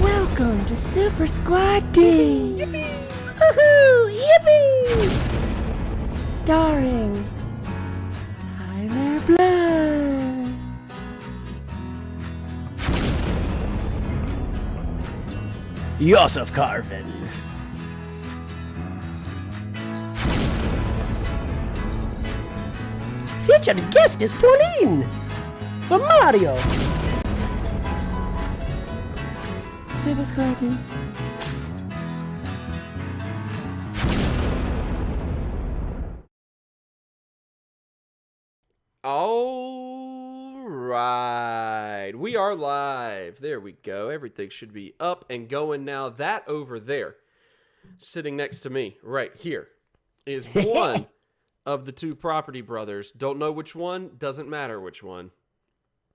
Welcome to Super Squad D! Yippee! Woohoo! Yippee! Starring Tyler Blood, Yosef Carvin, featured guest is Pauline from Mario. Super Squad D. All right, we are live. There we go. Everything should be up and going now. That over there, sitting next to me right here, is one of the two Property Brothers. Don't know which one, doesn't matter which one.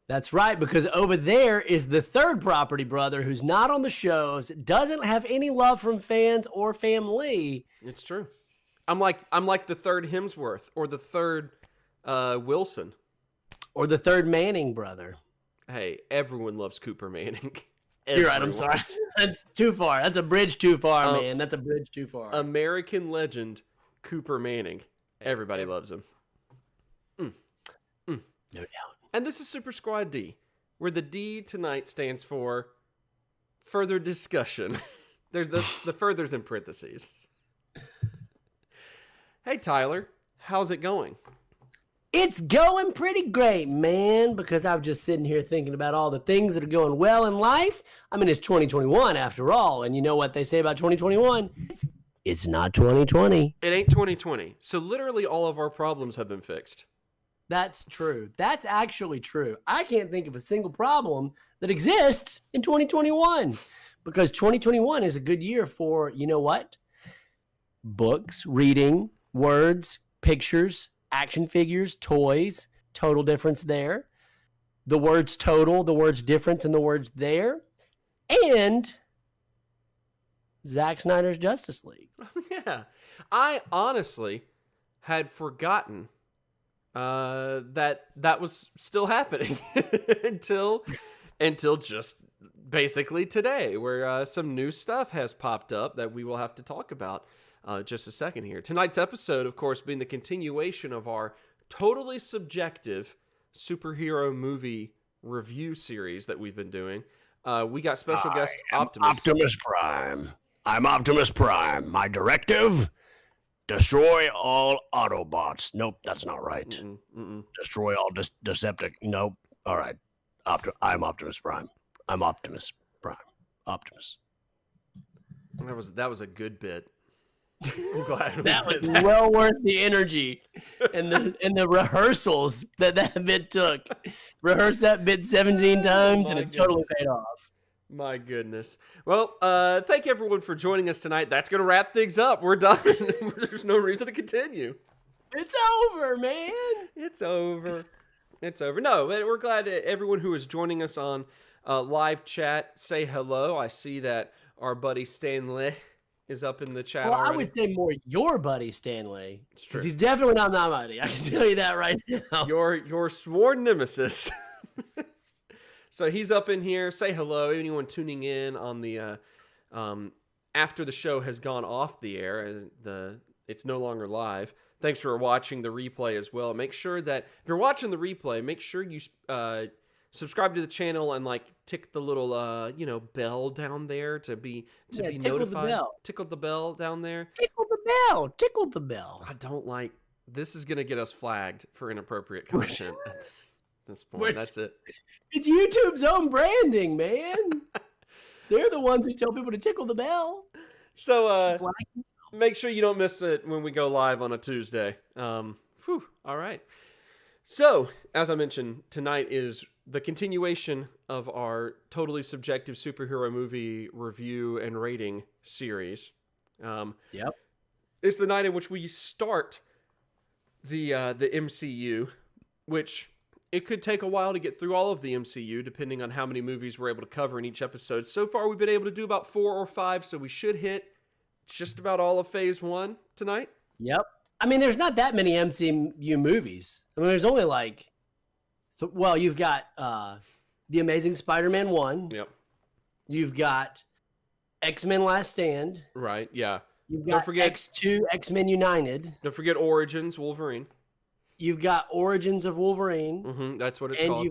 That's right, because over there is the third Property Brother who's not on the shows, doesn't have any love from fans or family. It's true. I'm like the third Hemsworth or the third Wilson. Or the third Manning brother. Hey, everyone loves Cooper Manning. You're right, I'm sorry. That's too far. That's a bridge too far, man. That's a bridge too far. American legend, Cooper Manning. Everybody loves him. No doubt. And this is Super Squad D, where the D tonight stands for further discussion. There's the furthers in parentheses. Hey, Tyler, how's it going? It's going pretty great, man, because I'm just sitting here thinking about all the things that are going well in life. I mean, it's 2021 after all, and you know what they say about 2021? It's not 2020. It ain't 2020. So literally all of our problems have been fixed. That's true. That's actually true. I can't think of a single problem that exists in 2021 because 2021 is a good year for, you know what? Books, reading, words, pictures, action figures, toys, total difference there. The words total, the words difference, and the words there. And Zack Snyder's Justice League. Yeah. I honestly had forgotten that was still happening until just basically today, where some new stuff has popped up that we will have to talk about just a second here. Tonight's episode, of course, being the continuation of our totally subjective superhero movie review series that we've been doing. We got special guest Optimus Prime. I'm Optimus Prime. My directive: destroy all Autobots. Nope, that's not right. Destroy all Deceptic. Nope. All right. I'm Optimus Prime. I'm Optimus Prime. Optimus. That was a good bit. I'm glad we That did was that. well worth the energy and the rehearsals that bit took. Rehearsed that bit 17 times and it totally paid off. My goodness. Well, thank everyone for joining us tonight. That's going to wrap things up. We're done. There's no reason to continue. It's over, man. It's over. It's over. No, we're glad that everyone who is joining us on live chat, say hello. I see that our buddy Stanley is up in the chat Well, already. I would say more your buddy, Stanley. It's true. He's definitely not my buddy. I can tell you that right now. Your sworn nemesis. So he's up in here. Say hello. Anyone tuning in on the after the show has gone off the air, it's no longer live. Thanks for watching the replay as well. Make sure that if you're watching the replay, make sure you subscribe to the channel and tick the little bell down there to be tickle notified. The bell. Tickle the bell down there. Tickle the bell. Tickle the bell. I don't like this. Is gonna get us flagged for inappropriate content at this point. That's it. It's YouTube's own branding, man. They're the ones who tell people to tickle the bell. So make sure you don't miss it when we go live on a Tuesday. All right. So, as I mentioned, tonight is the continuation of our totally subjective superhero movie review and rating series. Yep. It's the night in which we start the MCU, which it could take a while to get through all of the MCU, depending on how many movies we're able to cover in each episode. So far, we've been able to do about 4 or 5, so we should hit just about all of Phase 1 tonight. Yep. I mean, there's not that many MCU movies. I mean, there's only you've got The Amazing Spider-Man 1. Yep. You've got X-Men Last Stand. Right. Yeah. You've Don't got forget X2, X-Men United. Don't forget Origins Wolverine. You've got Origins of Wolverine. Mm-hmm, that's what it's and called.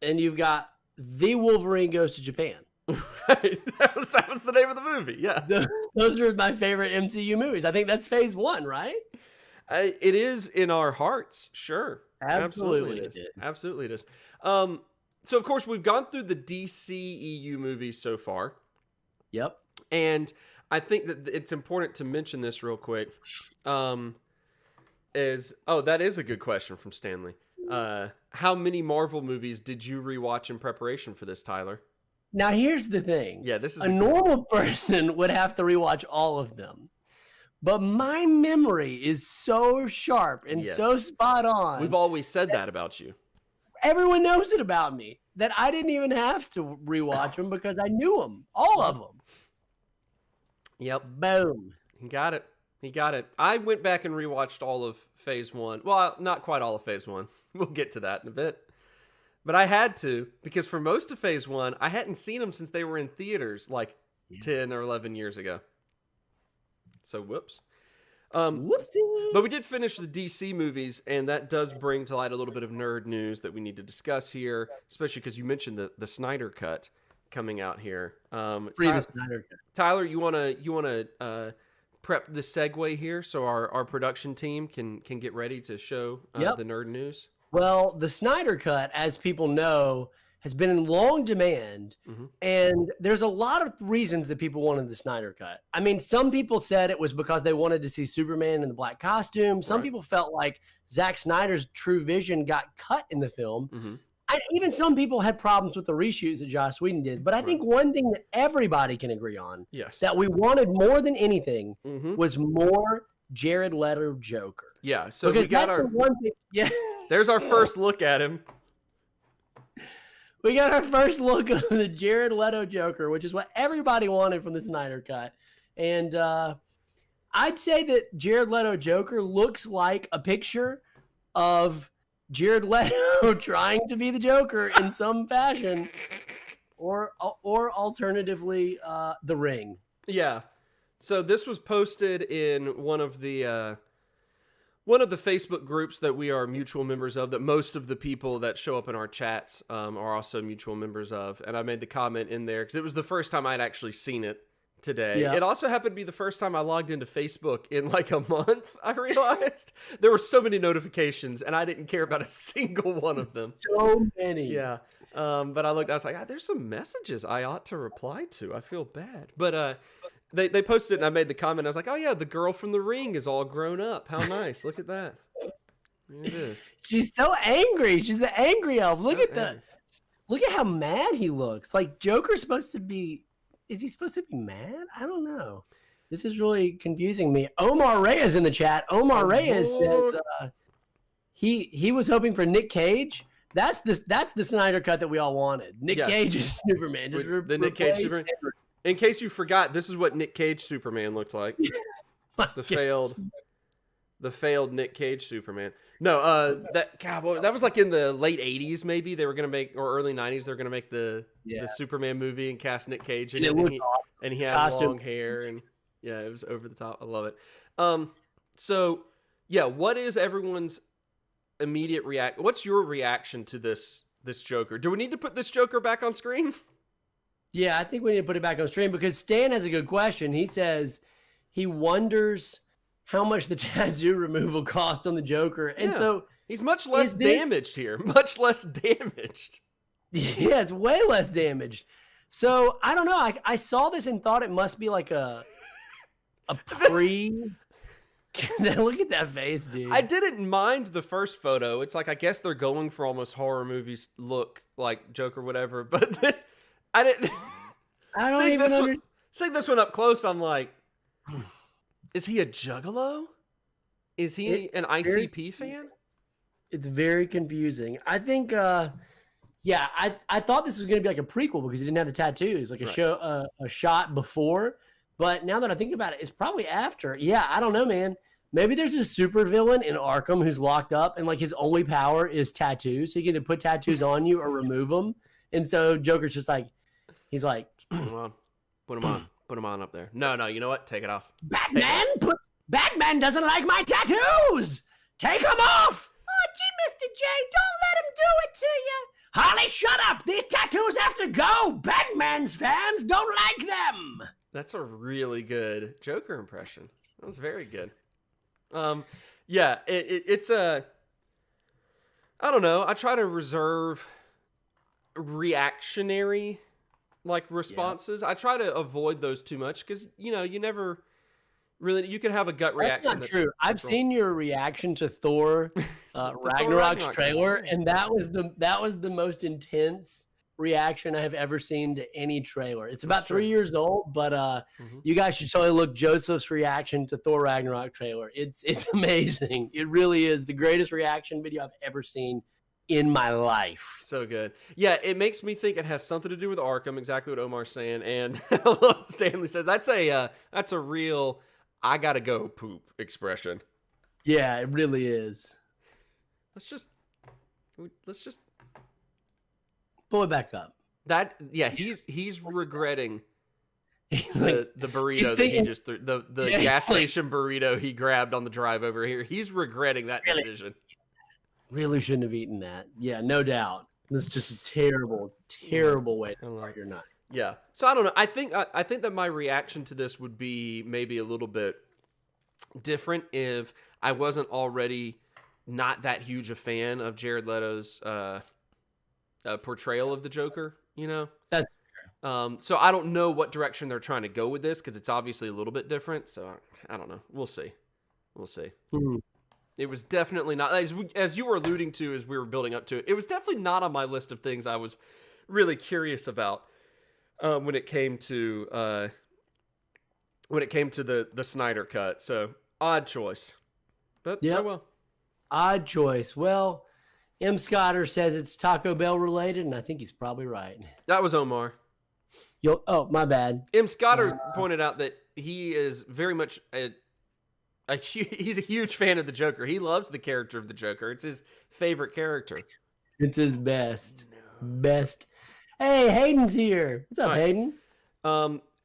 You've got The Wolverine Goes to Japan. Right. That was the name of the movie. Yeah. Those are my favorite MCU movies. I think that's Phase One, right? It is in our hearts. Sure. Absolutely it is. it is. Absolutely it is. So of course we've gone through the DCEU movies so far. Yep. And I think that it's important to mention this real quick. That is a good question from Stanley. How many Marvel movies did you rewatch in preparation for this, Tyler? Now here's the thing. Yeah, this is a normal person would have to rewatch all of them. But my memory is so sharp and so spot on. We've always said that about you. Everyone knows it about me that I didn't even have to rewatch them because I knew them, all of them. Yep. Boom. He got it. I went back and rewatched all of Phase One. Well, not quite all of Phase One. We'll get to that in a bit. But I had to, because for most of Phase One, I hadn't seen them since they were in theaters like 10 or 11 years ago. So, whoops. Whoopsie. But we did finish the DC movies, and that does bring to light a little bit of nerd news that we need to discuss here, especially because you mentioned the Snyder Cut coming out here. The Snyder Cut. Tyler, you wanna prep the segue here so our production team can get ready to show the nerd news? Well, the Snyder Cut, as people know, has been in long demand, and there's a lot of reasons that people wanted the Snyder Cut. I mean, some people said it was because they wanted to see Superman in the black costume. Some people felt like Zack Snyder's true vision got cut in the film. Even some people had problems with the reshoots that Joss Whedon did. But I think one thing that everybody can agree on, that we wanted more than anything, was more Jared Leto Joker. Yeah, so because we got that's our the one thing. Yeah, there's our first look at him. We got our first look of the Jared Leto Joker, which is what everybody wanted from the Snyder Cut. And I'd say that Jared Leto Joker looks like a picture of Jared Leto trying to be the Joker in some fashion, or alternatively, The Ring. Yeah. So this was posted in one of the Facebook groups that we are mutual members of, that most of the people that show up in our chats are also mutual members of. And I made the comment in there because it was the first time I'd actually seen it today. Yeah. It also happened to be the first time I logged into Facebook in like a month. I realized there were so many notifications and I didn't care about a single one of them. So many. Yeah. But I was like, there's some messages I ought to reply to. I feel bad. But they posted it and I made the comment. I was like, oh yeah, the girl from The Ring is all grown up. How nice. Look at that. There it is. She's so angry. She's the angry elf. Look So at that. Look at how mad he looks. Like Joker's supposed to be. Is he supposed to be mad? I don't know. This is really confusing me. Omar Reyes in the chat. Omar Reyes says he was hoping for Nick Cage. That's the Snyder Cut that we all wanted. Nick Cage is Superman. Just the Nick Cage Superman. In case you forgot, this is what Nick Cage Superman looked like. The failed Nick Cage Superman. No, that was like in the late 80s maybe. They were going to make, or early 90s, they were going to make the Superman movie and cast Nick Cage in it. And he had long hair and it was over the top. I love it. So, what is everyone's immediate reaction? What's your reaction to this Joker? Do we need to put this Joker back on screen? Yeah, I think we need to put it back on stream because Stan has a good question. He says he wonders how much the tattoo removal cost on the Joker. And so he's much less damaged here. Much less damaged. Yeah, it's way less damaged. So I don't know. I saw this and thought it must be like a pre. Look at that face, dude. I didn't mind the first photo. It's like, I guess they're going for almost horror movies look like Joker, whatever. But I didn't. I don't even seeing this one up close, I'm like, is he a juggalo? Is he an ICP fan? It's very confusing. I think, I thought this was going to be like a prequel because he didn't have the tattoos, like a shot before. But now that I think about it, it's probably after. Yeah, I don't know, man. Maybe there's a supervillain in Arkham who's locked up and like his only power is tattoos. So he can either put tattoos on you or remove them. And so Joker's just like, He's like, Put him on. Put him on. Put him on up there. No, you know what? Take it off. Batman doesn't like my tattoos! Take them off! Oh, gee, Mr. J, don't let him do it to you. Holly, shut up! These tattoos have to go! Batman's fans don't like them! That's a really good Joker impression. That was very good. Yeah, it's a... I don't know. I try to reserve reactionary, responses. I try to avoid those too much because, you never... Really, you can have a gut reaction. That's not true. I've seen your reaction to Thor Ragnarok's trailer, and that was the most intense reaction I have ever seen to any trailer. It's about 3 years old, but you guys should totally look Joseph's reaction to Thor Ragnarok trailer. It's amazing. It really is the greatest reaction video I've ever seen in my life. So good. Yeah, it makes me think it has something to do with Arkham, exactly what Omar's saying, and Stanley says that's a real I gotta go poop expression. Yeah, it really is. Let's just pull it back up. He's regretting He's the burrito that he just threw, the gas station burrito he grabbed on the drive over here. He's regretting that decision. Really shouldn't have eaten that. Yeah, no doubt. This is just a terrible, terrible way to start your night. Yeah. So I don't know. I think that my reaction to this would be maybe a little bit different if I wasn't already not that huge a fan of Jared Leto's portrayal of the Joker, That's fair. So I don't know what direction they're trying to go with this because it's obviously a little bit different. So I don't know. We'll see. Mm-hmm. It was definitely not, as you were alluding to as we were building up to it, it was definitely not on my list of things I was really curious about. When it came to the Snyder cut, so odd choice, but yeah, well, odd choice. Well, M. Scotter says it's Taco Bell related, and I think he's probably right. That was Omar. Oh, my bad. M. Scotter pointed out that he is very much he's a huge fan of the Joker. He loves the character of the Joker. It's his favorite character. It's his best. Hey, Hayden's here. What's up, Hayden?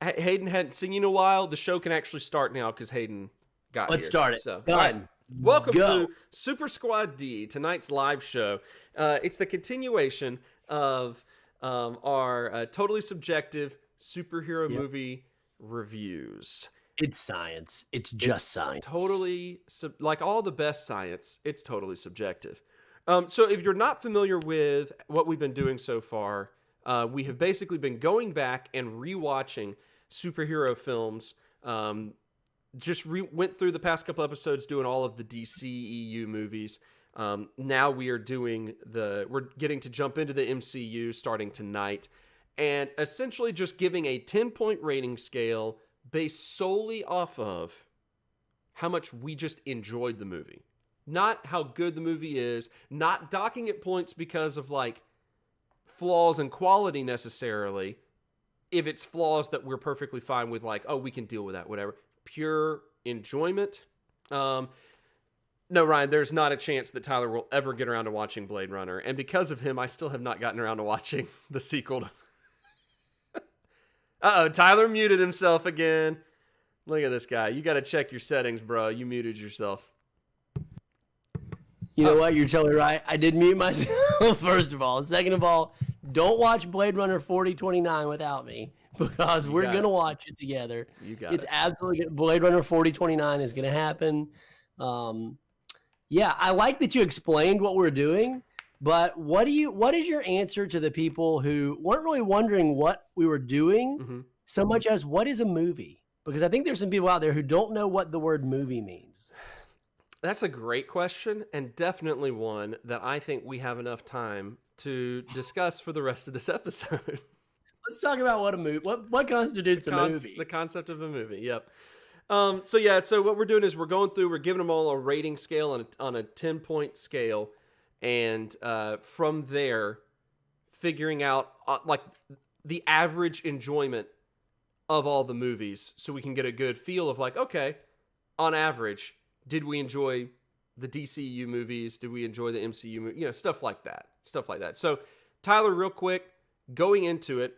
Hayden hadn't seen you in a while. The show can actually start now because Hayden got here. Let's start it. So, Done. right. Welcome to Super Squad D, tonight's live show. It's the continuation of our totally subjective superhero movie reviews. It's science. It's just science. Totally, like all the best science, it's totally subjective. So if you're not familiar with what we've been doing so far, we have basically been going back and rewatching superhero films. Went through the past couple episodes doing all of the DCEU movies. Now we're getting to jump into the MCU starting tonight, and essentially just giving a 10-point rating scale based solely off of how much we just enjoyed the movie. Not how good the movie is, not docking it points because of flaws in quality necessarily. If it's flaws that we're perfectly fine with, we can deal with that, whatever. Pure enjoyment. No, Ryan, there's not a chance that Tyler will ever get around to watching Blade Runner. And because of him, I still have not gotten around to watching the sequel. Uh-oh, Tyler muted himself again. Look at this guy. You got to check your settings, bro. You muted yourself. You know what? You're totally right. I did mute myself, first of all. Second of all, don't watch Blade Runner 4029 without me because we're going to watch it together. It's absolutely good. Blade Runner 4029 is going to happen. Yeah, I like that you explained what we're doing, but what is your answer to the people who weren't really wondering what we were doing so much as what is a movie? Because I think there's some people out there who don't know what the word movie means. That's a great question, and definitely one that I think we have enough time to discuss for the rest of this episode. Let's talk about what a movie. What constitutes a movie? The concept of a movie. Yep. So what we're doing is we're giving them all a rating scale on a 10-point scale, and from there, figuring out the average enjoyment of all the movies, so we can get a good feel of okay, on average, did we enjoy the DCU movies? Did we enjoy the MCU movies? Stuff like that. So, Tyler, real quick, going into it,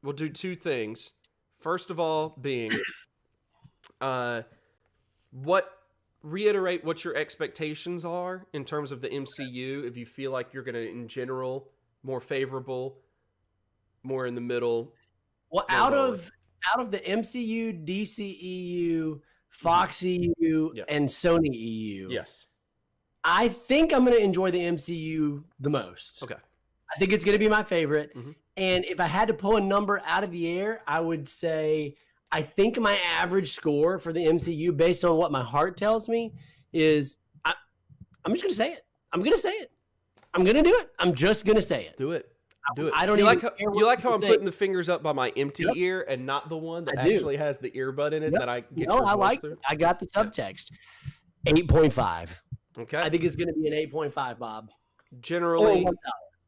we'll do two things. First of all, being, reiterate what your expectations are in terms of the MCU. If you feel like you're going to, in general, more favorable, more in the middle. Well, out of the MCU, DCEU, Fox EU, and Sony EU, yes, I think I'm going to enjoy the MCU the most. Okay. I think it's going to be my favorite. Mhm. And if I had to pull a number out of the air, I would say I think my average score for the MCU, based on what my heart tells me, is I'm just going to say it. I'm going to say it. I'm going to do it. I'm just going to say it. Do it. Do it. I don't you even like how, care what you like how I'm people think. putting the fingers up by my empty ear and not the one that I do. actually has the earbud in it that I get No, your I voice like through? it. I got the subtext. 8.5. Okay. I think it's going to be an 8.5, Bob. Generally, Or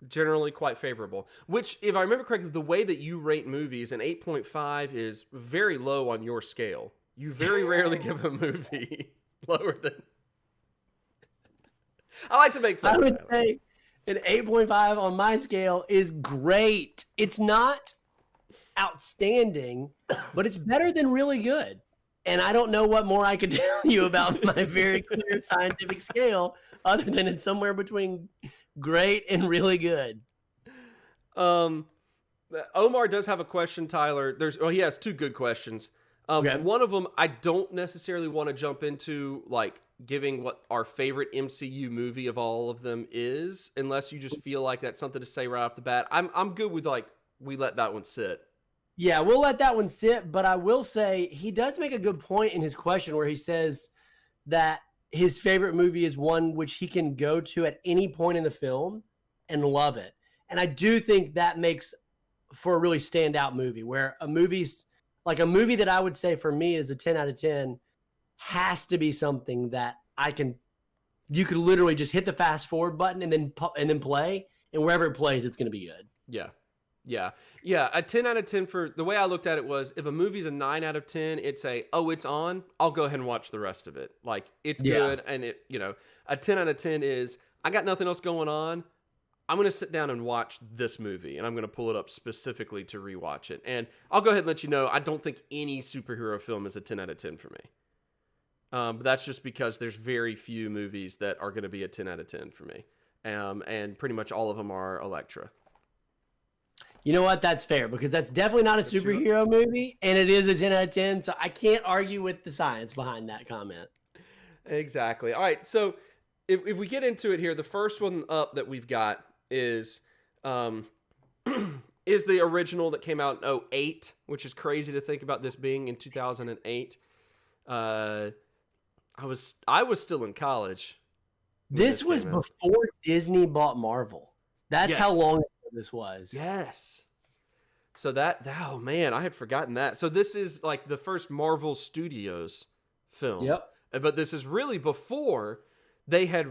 generally quite favorable. Which, if I remember correctly, the way that you rate movies, an 8.5 is very low on your scale. You very rarely give a movie lower than. I like to make fun. I of would that. say an 8.5 on my scale is great. It's not outstanding, but it's better than really good. And I don't know what more I could tell you about my very clear scientific scale other than it's somewhere between great and really good. Omar does have a question, Tyler. He has two good questions. Okay. One of them, I don't necessarily want to jump into, like, giving what our favorite MCU movie of all of them is, unless you just feel like that's something to say right off the bat. I'm good with, like, we let that one sit. Yeah, we'll let that one sit, but I will say he does make a good point in his question where he says that his favorite movie is one which he can go to at any point in the film and love it. And I do think that makes for a really standout movie, where a movie that I would say for me is a 10 out of 10 has to be something that you could literally just hit the fast forward button and then play, and wherever it plays, it's going to be good. Yeah. A 10 out of 10 for the way I looked at it was, if a movie's a 9 out of 10, it's it's on, I'll go ahead and watch the rest of it. Like, it's good. And a 10 out of 10 is, I got nothing else going on. I'm going to sit down and watch this movie, and I'm going to pull it up specifically to rewatch it. And I'll go ahead and let you know, I don't think any superhero film is a 10 out of 10 for me. But that's just because there's very few movies that are going to be a 10 out of 10 for me. And pretty much all of them are Elektra. You know what? That's fair, because that's definitely not a superhero movie, and it is a 10 out of 10, so I can't argue with the science behind that comment. Exactly. All right, so if we get into it here, the first one up that we've got is the original that came out in 2008, which is crazy to think about this being in 2008. I was still in college. This was before Disney bought Marvel. That's how long ago this was. Yes. So oh man, I had forgotten that. So this is like the first Marvel Studios film. Yep. But this is really before they had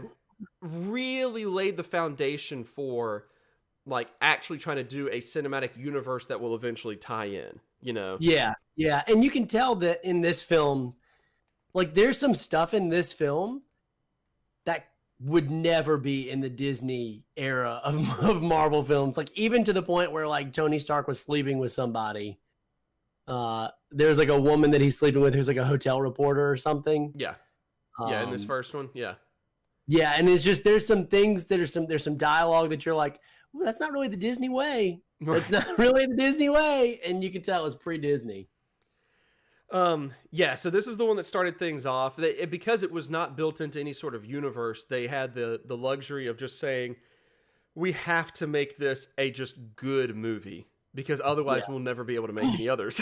really laid the foundation for, like, actually trying to do a cinematic universe that will eventually tie in, Yeah. And you can tell that in this film, like, there's some stuff in this film that would never be in the Disney era of Marvel films. Like, even to the point where, like, Tony Stark was sleeping with somebody. There's, like, a woman that he's sleeping with who's, like, a hotel reporter or something. Yeah. In this first one. Yeah. Yeah, and it's just, there's some things that there's some dialogue that you're like, well, that's not really the Disney way. Right. That's not really the Disney way. And you can tell it's pre-Disney. So this is the one that started things off. Because it was not built into any sort of universe, they had the luxury of just saying, we have to make this a just good movie, because otherwise we'll never be able to make any others.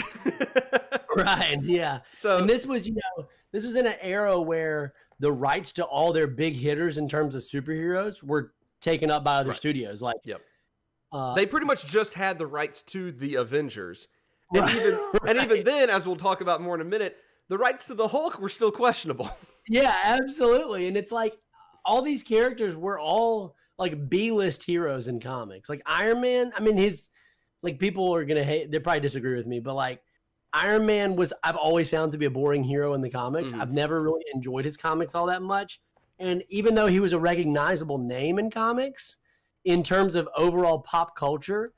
Right, yeah. So, and this was in an era where the rights to all their big hitters in terms of superheroes were taken up by other studios. Like, they pretty much just had the rights to the Avengers. And even then, as we'll talk about more in a minute, the rights to the Hulk were still questionable. Yeah, absolutely. And it's like, all these characters were all like B-list heroes in comics. Like Iron Man, I mean, people are going to hate, they probably disagree with me, but like, Iron Man I've always found to be a boring hero in the comics. I've never really enjoyed his comics all that much. And even though he was a recognizable name in comics, in terms of overall pop culture,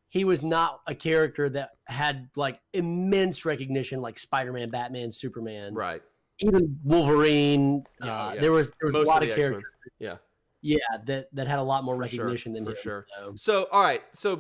he was not a character that had like immense recognition, like Spider-Man, Batman, Superman, Right. even Wolverine. Yeah, yeah. There was a Most lot of of the characters. X-Men. Yeah, that had a lot more For recognition than for him. sure. So. So, all right. So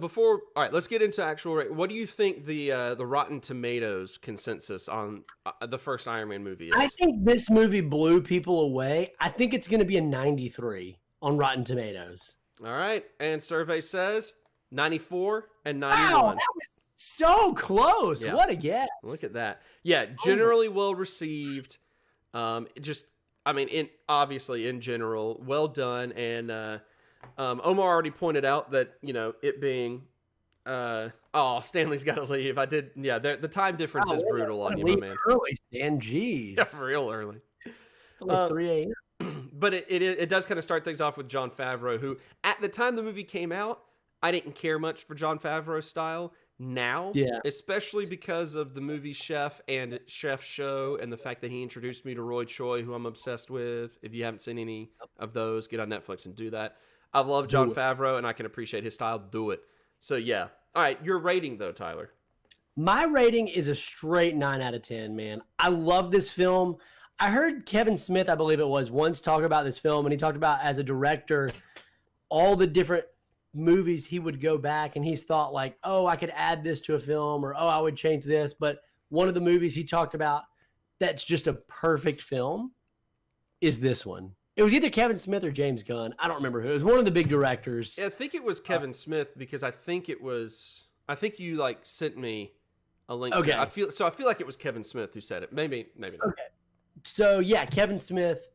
let's get into actual. What do you think the Rotten Tomatoes consensus on the first Iron Man movie is? I think this movie blew people away. I think it's going to be a 93 on Rotten Tomatoes. All right, and survey says 94 and 91. Wow, that was so close. Yeah. What a guess. Look at that. Yeah, generally well received. Obviously in general, well done. And Omar already pointed out that, it being Stanley's got to leave. The time difference is brutal on you, my man. Early, Stan. Jeez. Yeah, real early. It's only 3 a.m. But it does kind of start things off with Jon Favreau, who at the time the movie came out, I didn't care much for Jon Favreau's style. Now, especially because of the movie Chef and Chef's Show and the fact that he introduced me to Roy Choi, who I'm obsessed with. If you haven't seen any of those, get on Netflix and do that. I love Jon Favreau, and I can appreciate his style. Do it. So, yeah. All right, your rating, though, Tyler. My rating is a straight 9 out of 10, man. I love this film. I heard Kevin Smith, I believe it was, once talk about this film, and he talked about, as a director, all the different movies he would go back and he's thought like, oh, I could add this to a film, or, oh, I would change this. But one of the movies he talked about that's just a perfect film is this one. It was either Kevin Smith or James Gunn. I don't remember who. It was one of the big directors. Yeah, I think it was Kevin Smith, because I think you sent me a link. Okay. I feel like it was Kevin Smith who said it. Maybe not. Okay. So yeah, Kevin Smith,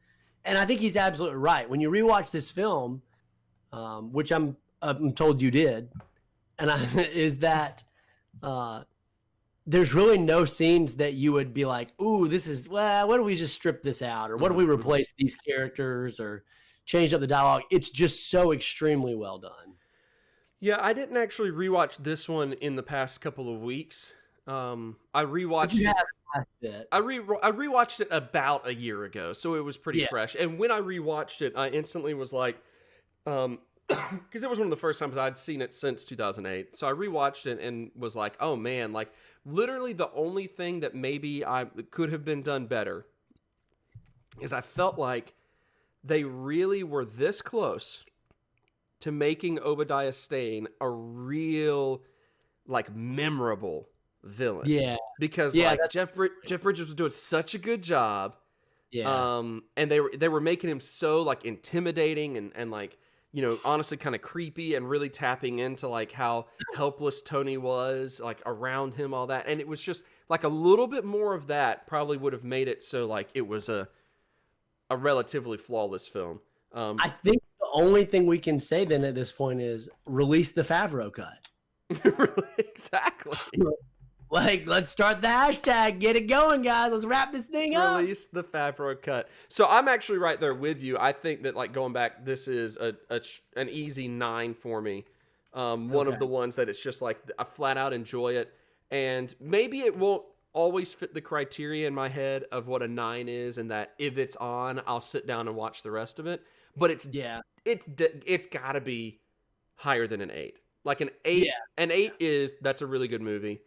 and I think he's absolutely right. When you rewatch this film, which I'm told you did, and is that there's really no scenes that you would be like, ooh, why don't we just strip this out? Or what do we replace these characters or change up the dialogue? It's just so extremely well done. Yeah, I didn't actually rewatch this one in the past couple of weeks. I rewatched it. I rewatched it about a year ago, so it was pretty fresh. And when I rewatched it, I instantly was like, because it was one of the first times I'd seen it since 2008. So I rewatched it and was like, oh man, like literally the only thing that maybe I could have been done better is I felt like they really were this close to making Obadiah Stane a real, like, memorable villain. Yeah. Because Jeff Bridges was doing such a good job. Yeah. And they were making him so like intimidating and like, honestly kind of creepy, and really tapping into like how helpless Tony was like around him, all that. And it was just like a little bit more of that probably would have made it so like it was a relatively flawless film. I think the only thing we can say then at this point is release the Favreau cut. Exactly. Like, let's start the hashtag. Get it going, guys. Let's wrap this thing up. Release the Favreau cut. So I'm actually right there with you. I think that, like, going back, this is an easy 9 for me. One of the ones that it's just like I flat out enjoy it. And maybe it won't always fit the criteria in my head of what a 9 is, and that if it's on, I'll sit down and watch the rest of it. But it's got to be higher than an 8. Like an 8. An 8 that's a really good movie.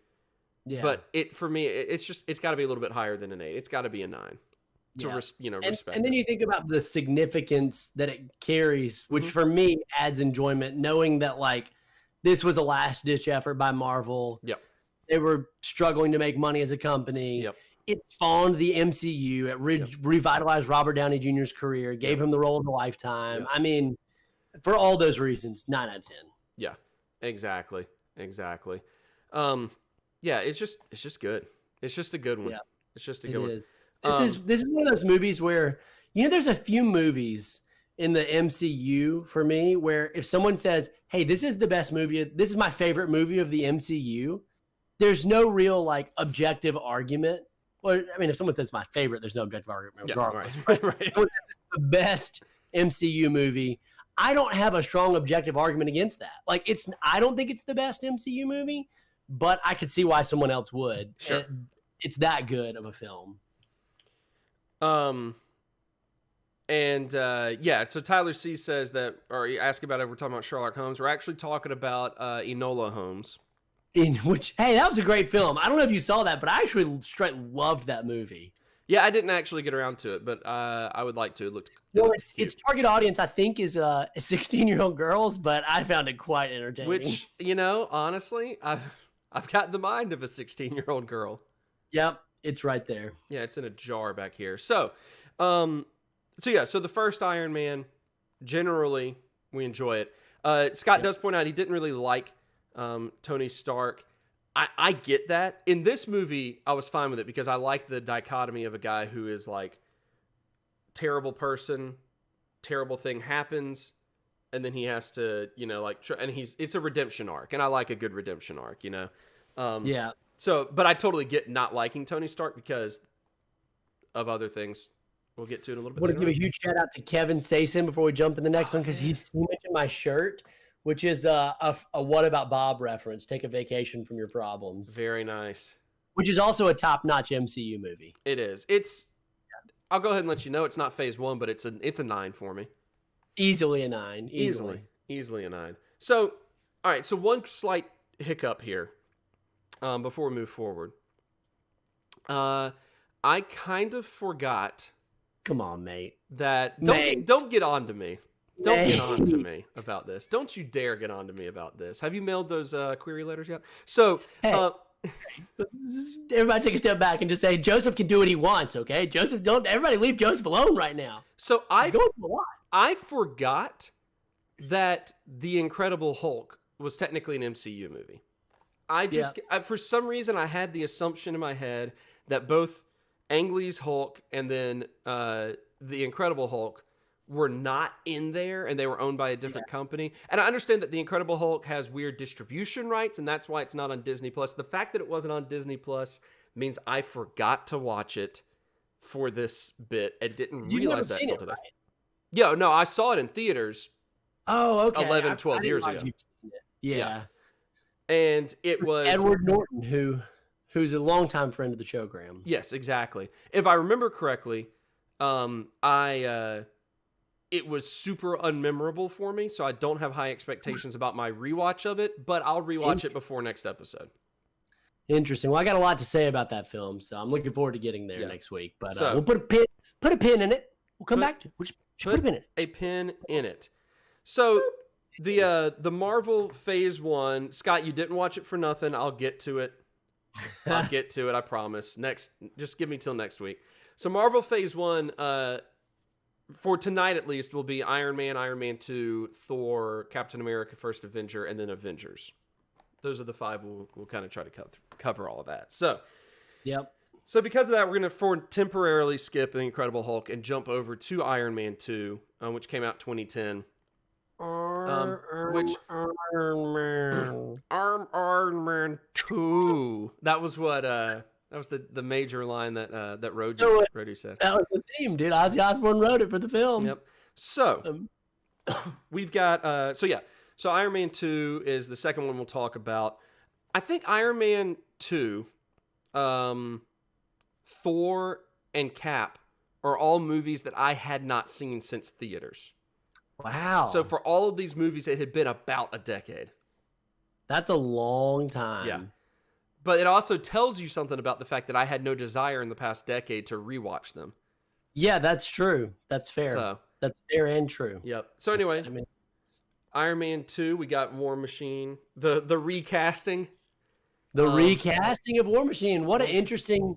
Yeah. But for me, it's got to be a little bit higher than an 8. It's got to be a 9 to respect. And then you think about the significance that it carries, which for me adds enjoyment, knowing that like this was a last ditch effort by Marvel. Yep. They were struggling to make money as a company. Yep. It spawned the MCU. It revitalized Robert Downey Jr.'s career, gave him the role of a lifetime. Yep. I mean, for all those reasons, 9 out of 10. Yeah, exactly. Yeah, it's just good. It's just a good one. Yeah, it's just a good one. This is one of those movies where, there's a few movies in the MCU for me where if someone says, hey, this is the best movie, this is my favorite movie of the MCU, there's no real like objective argument. Well, I mean, if someone says my favorite, there's no objective argument regardless. Yeah, right. So it's the best MCU movie. I don't have a strong objective argument against that. Like I don't think it's the best MCU movie, but I could see why someone else would. Sure. It's that good of a film. And so Tyler C says that, or you ask about if we're talking about Sherlock Holmes. We're actually talking about Enola Holmes. In which, hey, that was a great film. I don't know if you saw that, but I actually straight loved that movie. Yeah, I didn't actually get around to it, but I would like to. It looked its target audience, I think, is 16-year-old girls, but I found it quite entertaining. Which, honestly, I've got the mind of a 16-year-old girl. Yep, it's right there. Yeah, it's in a jar back here. So the first Iron Man, generally, we enjoy it. Scott does point out he didn't really like Tony Stark. I get that. In this movie, I was fine with it because I like the dichotomy of a guy who is like terrible person, terrible thing happens, and then he has to, it's a redemption arc, and I like a good redemption arc, Yeah. So, but I totally get not liking Tony Stark because of other things. We'll get to it a little bit. I want to give a huge shout out to Kevin Sason before we jump in the next one because he mentioned my shirt, which is a What About Bob reference. Take a vacation from your problems. Very nice. Which is also a top-notch MCU movie. It is. I'll go ahead and let you know it's not Phase 1, but it's a 9 for me. Easily a 9. Easily a 9. So, all right. So one slight hiccup here before we move forward. I kind of forgot. Come on, mate. Don't get on to me. Don't get on to me about this. Don't you dare get on to me about this. Have you mailed those query letters yet? So, hey, everybody take a step back and just say Joseph can do what he wants, okay? Everybody leave Joseph alone right now. So I forgot that The Incredible Hulk was technically an MCU movie. For some reason, I had the assumption in my head that both Ang Lee's Hulk and then The Incredible Hulk were not in there and they were owned by a different company. And I understand that The Incredible Hulk has weird distribution rights and that's why it's not on Disney Plus. The fact that it wasn't on Disney Plus means I forgot to watch it for this bit and didn't realize that until today. Right? Yeah, no, I saw it in theaters. Oh, okay. 11, 12 years ago. Yeah. And it was Edward Norton, who's a longtime friend of the show, Graham. Yes, exactly. If I remember correctly, it was super unmemorable for me, so I don't have high expectations about my rewatch of it, but I'll rewatch it before next episode. Interesting. Well, I got a lot to say about that film, so I'm looking forward to getting there next week. But we'll put a pin in it. We'll come back to it. We'll just put a pin in it. A pin in it. So the Marvel Phase 1, Scott, you didn't watch it for nothing. I'll get to it. I promise. Just give me till next week. So Marvel Phase 1, for tonight at least, will be Iron Man, Iron Man 2, Thor, Captain America, First Avenger, and then Avengers. Those are the 5 we'll kind of try to cover all of that. So, yep. So because of that, we're going to temporarily skip The Incredible Hulk and jump over to Iron Man 2, which came out 2010. Iron Man 2. That was what that was the major line that Rhodey said. That was the theme, dude. Ozzy Osbourne wrote it for the film. Yep. So we've got so Iron Man 2 is the second one we'll talk about. I think Iron Man 2, Thor, and Cap are all movies that I had not seen since theaters. Wow. So for all of these movies, it had been about a decade. That's a long time. Yeah. But it also tells you something about the fact that I had no desire in the past decade to rewatch them. Yeah, that's true. That's fair. That's fair and true. Yep. So anyway, Iron Man 2, we got War Machine, the recasting. The recasting of War Machine. What an interesting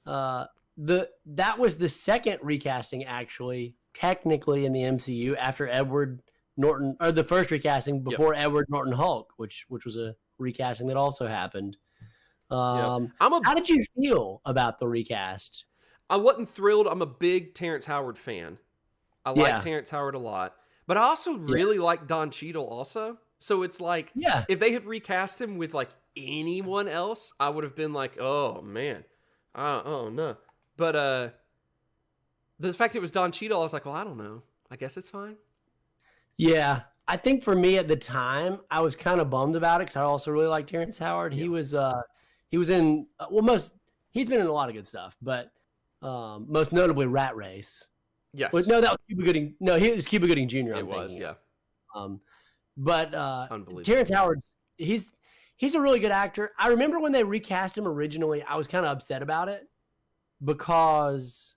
that was the second recasting actually, technically in the MCU after Edward Norton, or the first recasting before Edward Norton Hulk, which was a recasting that also happened. How did you feel about the recast? I wasn't thrilled. I'm a big Terrence Howard fan. I like Terrence Howard a lot, but I also really like Don Cheadle also. So it's like, if they had recast him with like anyone else, I would have been like, oh man, oh no. But the fact it was Don Cheadle, I was like, well, I don't know. I guess it's fine. Yeah, I think for me at the time, I was kind of bummed about it because I also really like Terrence Howard. Yeah. He was in he's been in a lot of good stuff, but most notably Rat Race. Yes. Well, no, that was Cuba Gooding. No, he was Cuba Gooding Jr. It was, yeah. But Unbelievable. Terrence Howard, he's a really good actor. I remember when they recast him originally, I was kind of upset about it because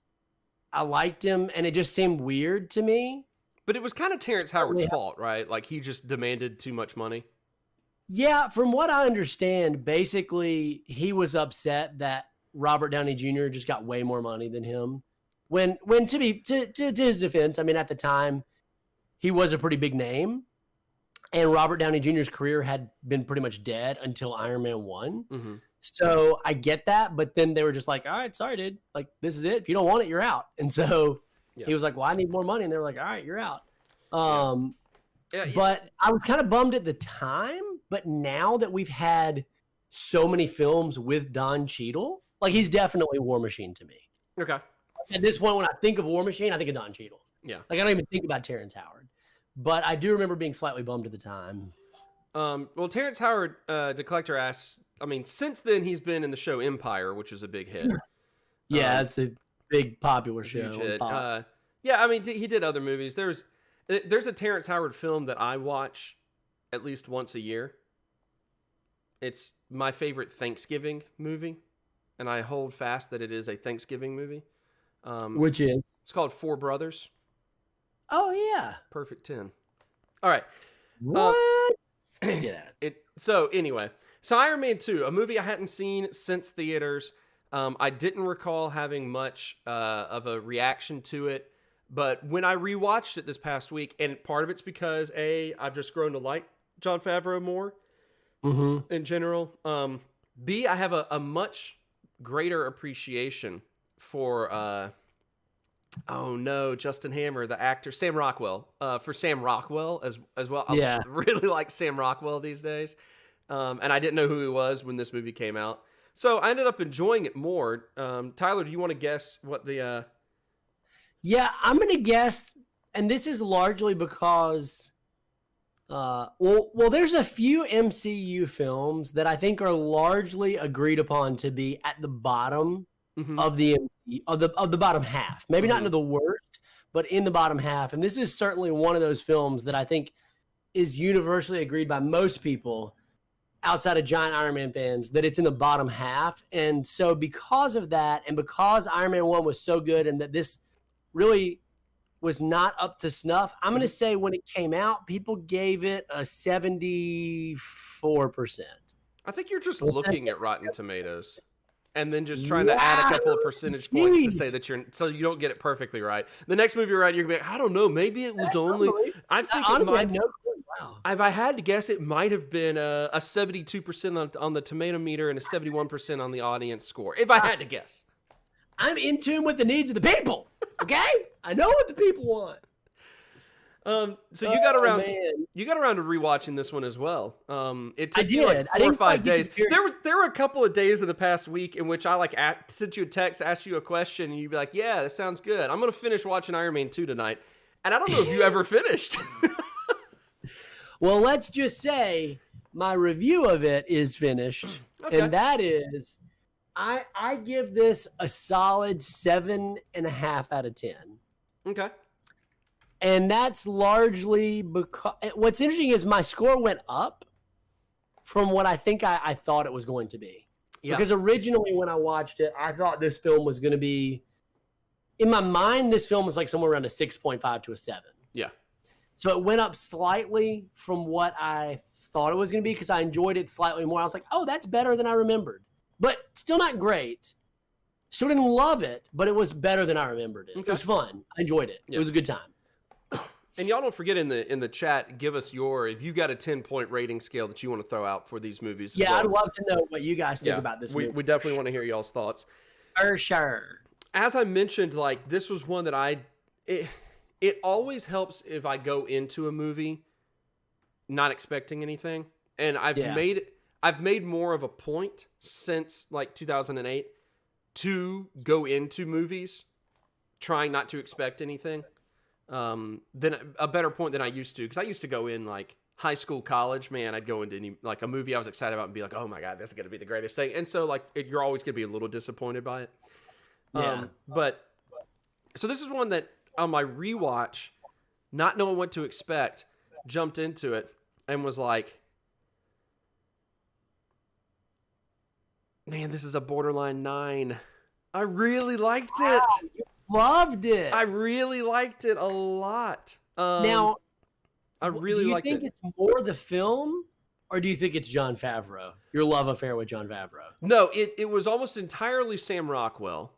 I liked him and it just seemed weird to me. But it was kind of Terrence Howard's fault, right? Like, he just demanded too much money. Yeah, from what I understand, basically he was upset that Robert Downey Jr. just got way more money than him. When to his defense, I mean, at the time, he was a pretty big name, and Robert Downey Jr.'s career had been pretty much dead until Iron Man 1. Mm-hmm. So I get that, but then they were just like, all right, sorry, dude. Like, this is it. If you don't want it, you're out. And so he was like, well, I need more money. And they were like, all right, you're out. But I was kind of bummed at the time. But now that we've had so many films with Don Cheadle, like, he's definitely War Machine to me. Okay. At this point, when I think of War Machine, I think of Don Cheadle. Yeah. Like, I don't even think about Terrence Howard. But I do remember being slightly bummed at the time. Well, Terrence Howard, the collector asks, I mean, since then he's been in the show Empire, which is a big hit. Yeah, it's a big popular show. Huge hit. Yeah, I mean, he did other movies. There's a Terrence Howard film that I watch at least once a year. It's my favorite Thanksgiving movie, and I hold fast that it is a Thanksgiving movie. Which is? It's called Four Brothers. Oh, yeah. Perfect 10. All right. What? Get at So anyway, so Iron Man 2, a movie I hadn't seen since theaters. I didn't recall having much of a reaction to it, but when I rewatched it this past week, and part of it's because I've just grown to like Jon Favreau more in general. B, I have a much greater appreciation for Justin Hammer, the actor, Sam Rockwell, for Sam Rockwell as well. I really like Sam Rockwell these days. And I didn't know who he was when this movie came out. So I ended up enjoying it more. Tyler, do you want to guess what the... Yeah, I'm going to guess, and this is largely because... there's a few MCU films that I think are largely agreed upon to be at the bottom of the bottom half. Maybe not into the worst, but in the bottom half. And this is certainly one of those films that I think is universally agreed by most people outside of giant Iron Man fans that it's in the bottom half. And so because of that, and because Iron Man 1 was so good and that this really was not up to snuff, I'm going to say when it came out, people gave it a 74%. I think you're just looking at Rotten Tomatoes and then just trying to add a couple of percentage points to say that so you don't get it perfectly right. The next movie you're right, you're going to be like, I don't know, maybe it was only... I think honestly, I had no clue. Wow. If I had to guess, it might have been a 72% on the tomato meter and a 71% on the audience score, if I had to guess. I'm in tune with the needs of the people, okay? I know what the people want. So you got around to rewatching this one as well. It took you like 4 or 5 days. There were a couple of days in the past week in which I sent you a text, asked you a question, and you'd be like, "Yeah, that sounds good. I'm gonna finish watching Iron Man 2 tonight." And I don't know if you ever finished. Well, let's just say my review of it is finished, and that is, I give this a solid 7.5 out of 10. Okay. And that's largely because what's interesting is my score went up from what I think I thought it was going to be. Yeah. Because originally when I watched it, I thought this film was going to be, in my mind, this film was like somewhere around a 6.5 to a 7. Yeah. So it went up slightly from what I thought it was going to be because I enjoyed it slightly more. I was like, oh, that's better than I remembered. But still not great. Still didn't love it, but it was better than I remembered it. Okay. It was fun. I enjoyed it. Yeah. It was a good time. And y'all don't forget in the chat, give us if you got a 10-point rating scale that you want to throw out for these movies. Yeah, I'd love to know what you guys think about this movie. We definitely want to hear y'all's thoughts. For sure. As I mentioned, like, this was one that it always helps if I go into a movie not expecting anything. And I've made more of a point since like 2008 to go into movies trying not to expect anything. Then a better point than I used to, because I used to go in like high school, college, man, I'd go into like a movie I was excited about and be like, oh my God, this is going to be the greatest thing. And so like you're always going to be a little disappointed by it. But so this is one that on my rewatch, not knowing what to expect, jumped into it and was like, man, this is a borderline 9. I really liked it. Loved it. I really liked it a lot. Now, I really liked it. Do you think it's more the film, or do you think it's Jon Favreau? Your love affair with Jon Favreau? No, it was almost entirely Sam Rockwell.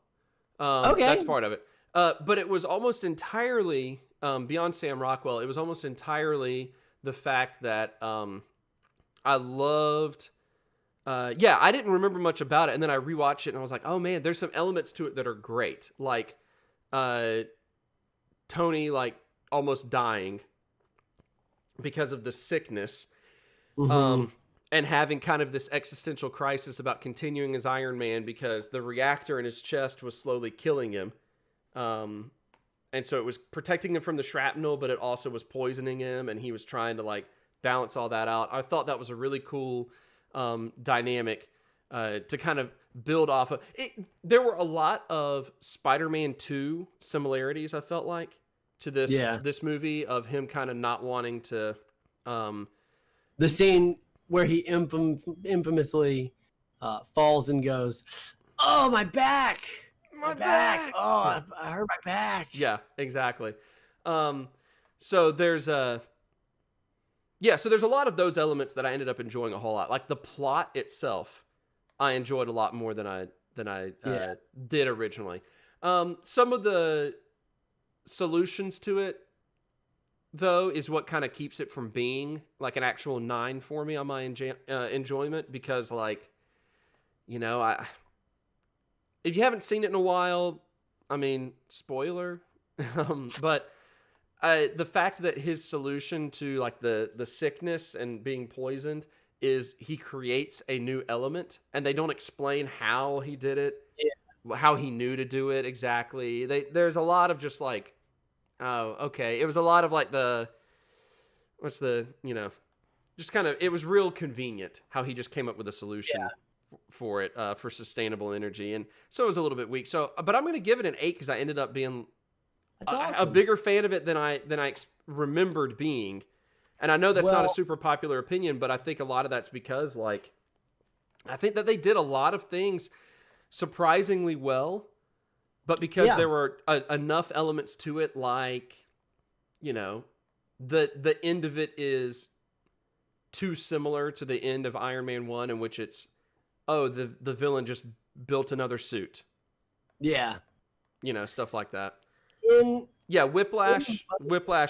Okay. That's part of it. But it was almost entirely, beyond Sam Rockwell, it was almost entirely the fact that I loved... I didn't remember much about it, and then I rewatched it, and I was like, oh man, there's some elements to it that are great. Like, Tony, like, almost dying because of the sickness. Mm-hmm. And having kind of this existential crisis about continuing as Iron Man because the reactor in his chest was slowly killing him. And so it was protecting him from the shrapnel, but it also was poisoning him, and he was trying to, like, balance all that out. I thought that was a really cool dynamic to kind of build off of. There were a lot of Spider-Man 2 similarities, I felt like, to this movie, of him kind of not wanting to... the scene where he infamously falls and goes, "Oh, my back! My back! Oh, I hurt my back!" Yeah, exactly. So there's a lot of those elements that I ended up enjoying a whole lot. Like the plot itself, I enjoyed a lot more than I did originally. Some of the solutions to it, though, is what kind of keeps it from being like an actual 9 for me on my enjoyment, because, like, you know, if you haven't seen it in a while, I mean, spoiler, but the fact that his solution to, like, the sickness and being poisoned is he creates a new element, and they don't explain how he did it, how he knew to do it exactly. There's a lot of just like, oh, okay. It was a lot of like just kind of, it was real convenient how he just came up with a solution for it, for sustainable energy. And so it was a little bit weak. So, but I'm going to give it an 8 because I ended up being a bigger fan of it than I remembered being. And I know that's not a super popular opinion, but I think a lot of that's because, like, I think that they did a lot of things surprisingly well, but because there were enough elements to it, like, you know, the end of it is too similar to the end of Iron Man 1, in which it's, oh, the villain just built another suit. Yeah. You know, stuff like that. Whiplash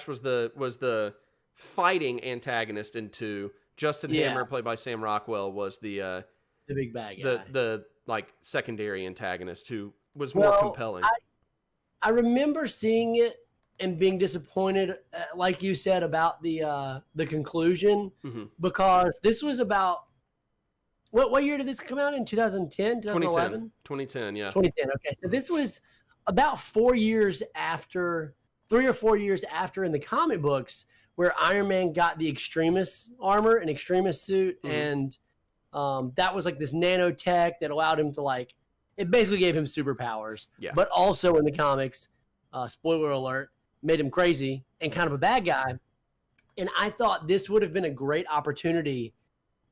was the fighting antagonist in 2. Justin Hammer, played by Sam Rockwell, was the big bad guy. The like secondary antagonist who was more compelling. I remember seeing it and being disappointed, like you said, about the conclusion, because this was about what year did this come out in? 2010, 2011? 2010, yeah. 2010. Okay, so this was about 4 years after, 3 or 4 years after in the comic books, where Iron Man got the Extremis armor and Extremis suit, and that was like this nanotech that allowed him to, like, it basically gave him superpowers. Yeah. But also in the comics, spoiler alert, made him crazy and kind of a bad guy. And I thought this would have been a great opportunity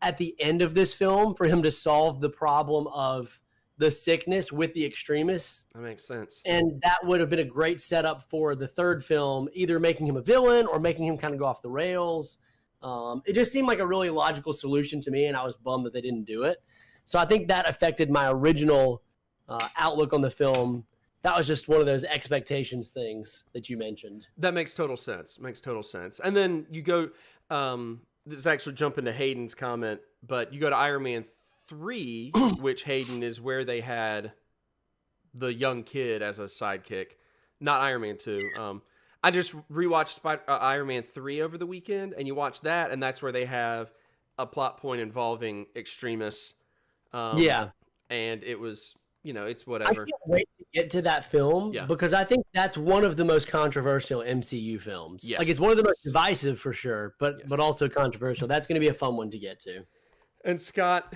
at the end of this film for him to solve the problem of the sickness with the Extremis. That makes sense. And that would have been a great setup for the third film, either making him a villain or making him kind of go off the rails. It just seemed like a really logical solution to me, and I was bummed that they didn't do it. So I think that affected my original outlook on the film. That was just one of those expectations things that you mentioned. That makes total sense. And then you go, this is actually jumping to Hayden's comment, but you go to Iron Man 3, which, Hayden, is where they had the young kid as a sidekick, not Iron Man 2. I just rewatched Iron Man 3 over the weekend, and you watch that, and that's where they have a plot point involving Extremis. And it was, you know, it's whatever. I can't wait to get to that film, because I think that's one of the most controversial MCU films. Yes. Like, it's one of the most divisive for sure, but also controversial. That's going to be a fun one to get to. And Scott,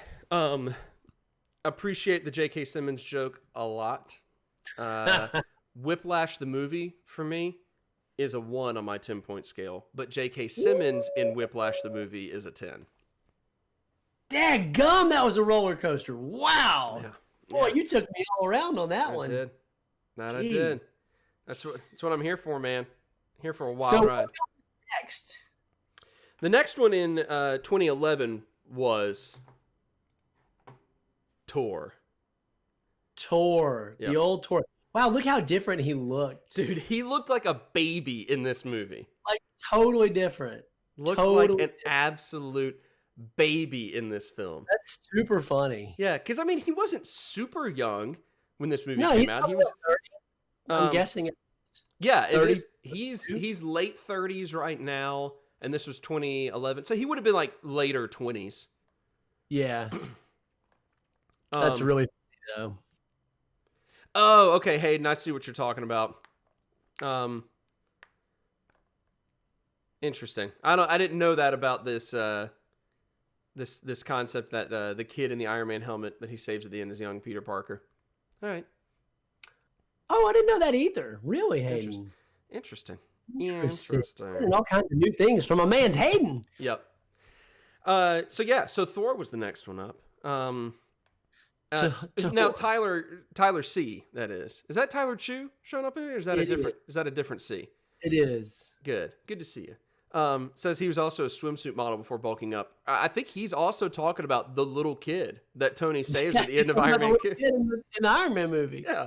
appreciate the J.K. Simmons joke a lot. Whiplash the movie for me is a 1 on my 10-point scale, but J.K. Simmons in Whiplash the movie is a 10. Dadgum, that was a roller coaster. Wow. Yeah. Boy, you took me all around on that one. I did. That I Jeez. did. That's what I'm here for, man. Here for a wild ride. What next? The next one in 2011 was Tor. Tor. Yep. The old Tor. Wow, look how different he looked. Dude, he looked like a baby in this movie. Like, totally different. Looked totally like an different. absolute baby in this film. That's super funny. Yeah, because, I mean, he wasn't super young when this movie No, came out. He was 30. I'm guessing it. Yeah, 30. He's late 30s right now, and this was 2011. So he would have been like later 20s. Yeah. That's really funny, though. Oh, okay, Hayden, I see what you're talking about. Interesting. I didn't know that about this this concept that the kid in the Iron Man helmet that he saves at the end is young Peter Parker. All right. Oh, I didn't know that either. Really, Hayden? Interesting. And all kinds of new things from a man's Hayden. Yep. So Thor was the next one up. Now Tyler C. That is that Tyler Chu showing up in here? Or is that a different C? It is. Good to see you. Says he was also a swimsuit model before bulking up. I think he's also talking about the little kid that Tony saves at the end of Iron Man. In the Iron Man movie. Yeah.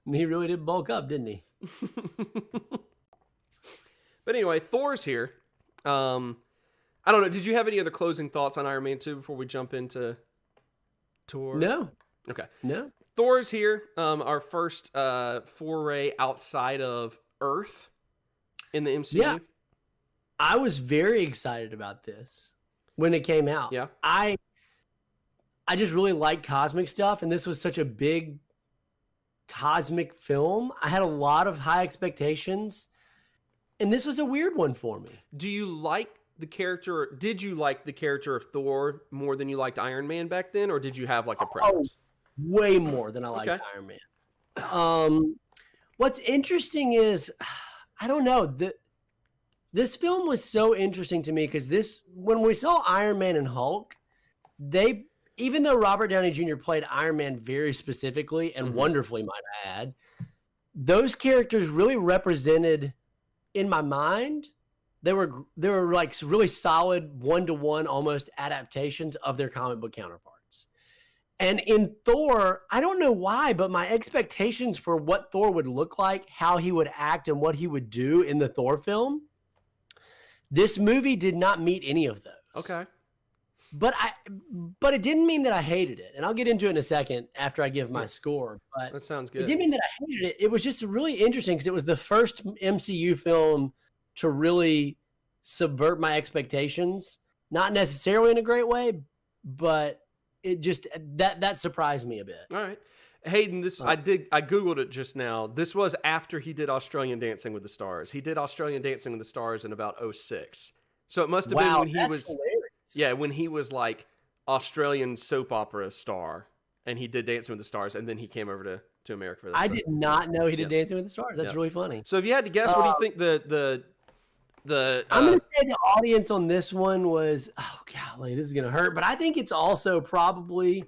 And he really did bulk up, didn't he? But anyway, Thor's here. I don't know. Did you have any other closing thoughts on Iron Man 2 before we jump into Thor? No. Okay. No. Thor's here. Our first foray outside of Earth in the MCU. Yeah. I was very excited about this when it came out. Yeah. I just really like cosmic stuff, and this was such a big cosmic film. I had a lot of high expectations, and this was a weird one for me. Did you like the character of Thor more than you liked Iron Man back then, or did you have like a preference? Way more than I liked Iron Man. What's interesting is, I don't know, this film was so interesting to me because when we saw Iron Man and Hulk, even though Robert Downey Jr. played Iron Man very specifically and wonderfully, might I add, those characters really represented, in my mind, they were like really solid one-to-one almost adaptations of their comic book counterparts. And in Thor, I don't know why, but my expectations for what Thor would look like, how he would act, and what he would do in the Thor film, this movie did not meet any of those. Okay. But it didn't mean that I hated it. And I'll get into it in a second after I give my score. But that sounds good. It didn't mean that I hated it. It was just really interesting because it was the first MCU film to really subvert my expectations. Not necessarily in a great way, but it just that surprised me a bit. All right. Hayden, I Googled it just now. This was after he did Australian Dancing with the Stars. He did Australian Dancing with the Stars in about 2006. So it must have been when he was hilarious. Yeah, when he was like Australian soap opera star, and he did Dancing with the Stars, and then he came over to America for this. I did not know he did Dancing with the Stars. That's really funny. So if you had to guess, what do you think the I'm going to say the audience on this one was, oh golly, this is going to hurt, but I think it's also probably,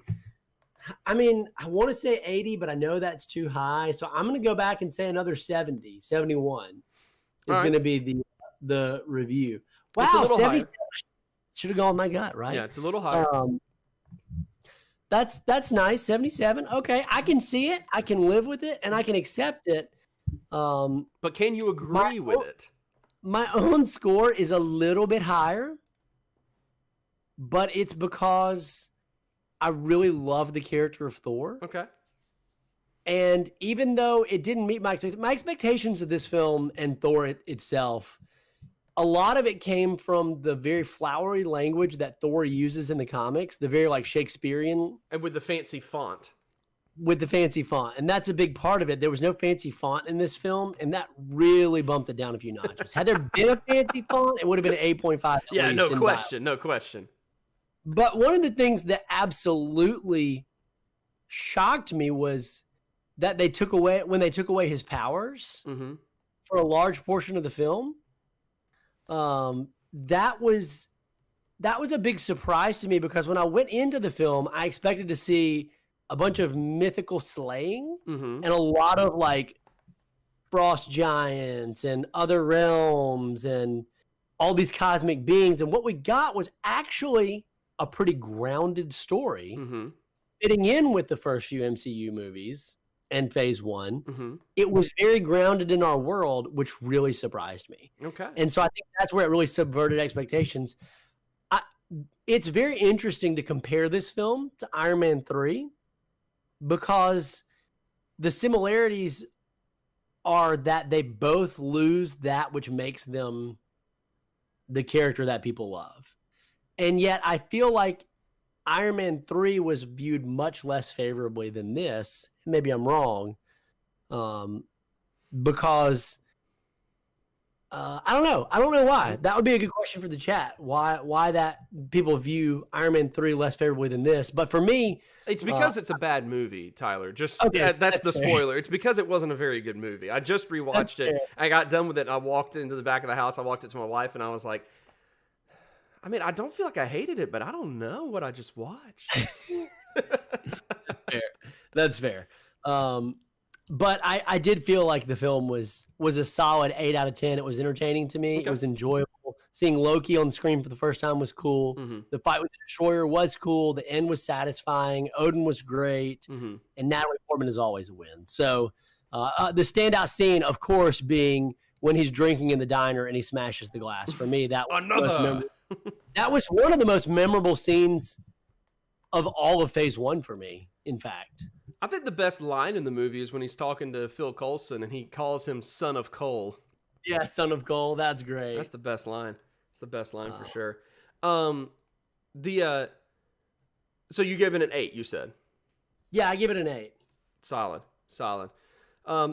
I mean, I want to say 80, but I know that's too high. So I'm going to go back and say another 70, 71 is going to be the review. Wow, 77 should have gone with my gut, right? Yeah, it's a little higher. That's nice. 77. Okay, I can see it. I can live with it, and I can accept it. But can you agree with it? My own score is a little bit higher, but it's because I really love the character of Thor. Okay. And even though it didn't meet my expectations of this film and Thor itself, a lot of it came from the very flowery language that Thor uses in the comics, the very like Shakespearean. And with the fancy font. With the fancy font. And that's a big part of it. There was no fancy font in this film, and that really bumped it down a few notches. Had there been a fancy font, it would have been an 8.5. Yeah, no question. But one of the things that absolutely shocked me was that they took away when they took away his powers for a large portion of the film. That was a big surprise to me because when I went into the film, I expected to see a bunch of mythical slaying and a lot of like frost giants and other realms and all these cosmic beings. And what we got was actually a pretty grounded story fitting in with the first few MCU movies and Phase One. It was very grounded in our world, which really surprised me. Okay. And so I think that's where it really subverted expectations. It's very interesting to compare this film to Iron Man 3 because the similarities are that they both lose that which makes them the character that people love. And yet I feel like Iron Man 3 was viewed much less favorably than this. Maybe I'm wrong. Because I don't know. I don't know why. That would be a good question for the chat. Why that people view Iron Man 3 less favorably than this. But for me, it's because it's a bad movie, Tyler. Just okay, that's the fair. spoiler. It's because it wasn't a very good movie. I just rewatched it. Fair. I got done with it and I walked into the back of the house. I walked it to my wife and I was like, I mean, I don't feel like I hated it, but I don't know what I just watched. That's fair. But I did feel like the film was a solid 8 out of 10. It was entertaining to me. Okay. It was enjoyable. Seeing Loki on the screen for the first time was cool. The fight with the Destroyer was cool. The end was satisfying. Odin was great. And Natalie Portman is always a win. So the standout scene, of course, being when he's drinking in the diner and he smashes the glass. For me, that was that was one of the most memorable scenes of all of Phase One for me, in fact. I think the best line in the movie is when he's talking to Phil Coulson and he calls him son of coal. Yeah, son of coal. That's great. That's the best line. It's the best line for sure. So you gave it an 8, you said? Yeah, I give it an 8. Solid.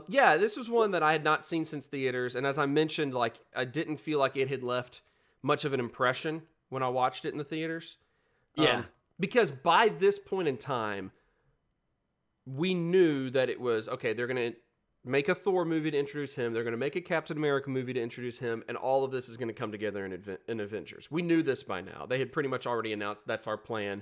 Yeah, this was one that I had not seen since theaters, and as I mentioned, like I didn't feel like it had left much of an impression when I watched it in the theaters. Yeah. Because by this point in time, we knew that it was, okay, they're going to make a Thor movie to introduce him. They're going to make a Captain America movie to introduce him. And all of this is going to come together in Avengers. We knew this by now. They had pretty much already announced that's our plan.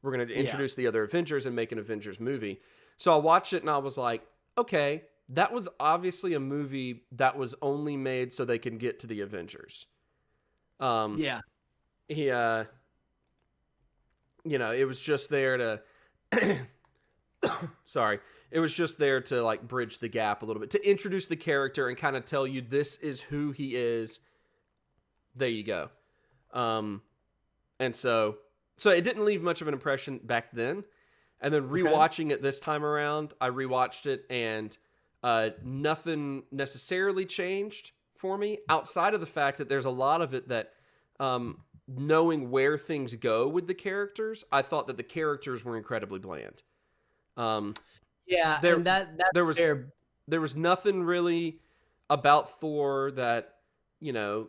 We're going to introduce the other Avengers and make an Avengers movie. So I watched it and I was like, okay, that was obviously a movie that was only made so they can get to the Avengers. Yeah. He, it was just there to... Sorry. It was just there to like bridge the gap a little bit, to introduce the character and kind of tell you this is who he is. There you go. And so it didn't leave much of an impression back then. And then rewatching it this time around, I rewatched it and nothing necessarily changed for me outside of the fact that there's a lot of it that knowing where things go with the characters, I thought that the characters were incredibly bland. Yeah, there, and that's fair. There was nothing really about Thor that,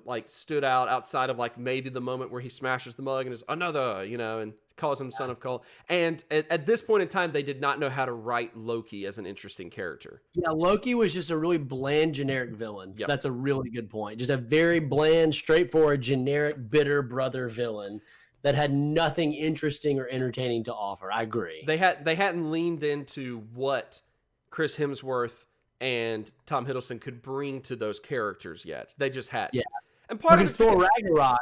like stood out outside of like maybe the moment where he smashes the mug and is another, and calls him son of coal. And at this point in time, they did not know how to write Loki as an interesting character. Yeah, Loki was just a really bland, generic villain. Yep. That's a really good point. Just a very bland, straightforward, generic, bitter brother villain that had nothing interesting or entertaining to offer. I agree. They hadn't leaned into what Chris Hemsworth and Tom Hiddleston could bring to those characters yet. They just hadn't. Yeah. And part because of Thor Ragnarok,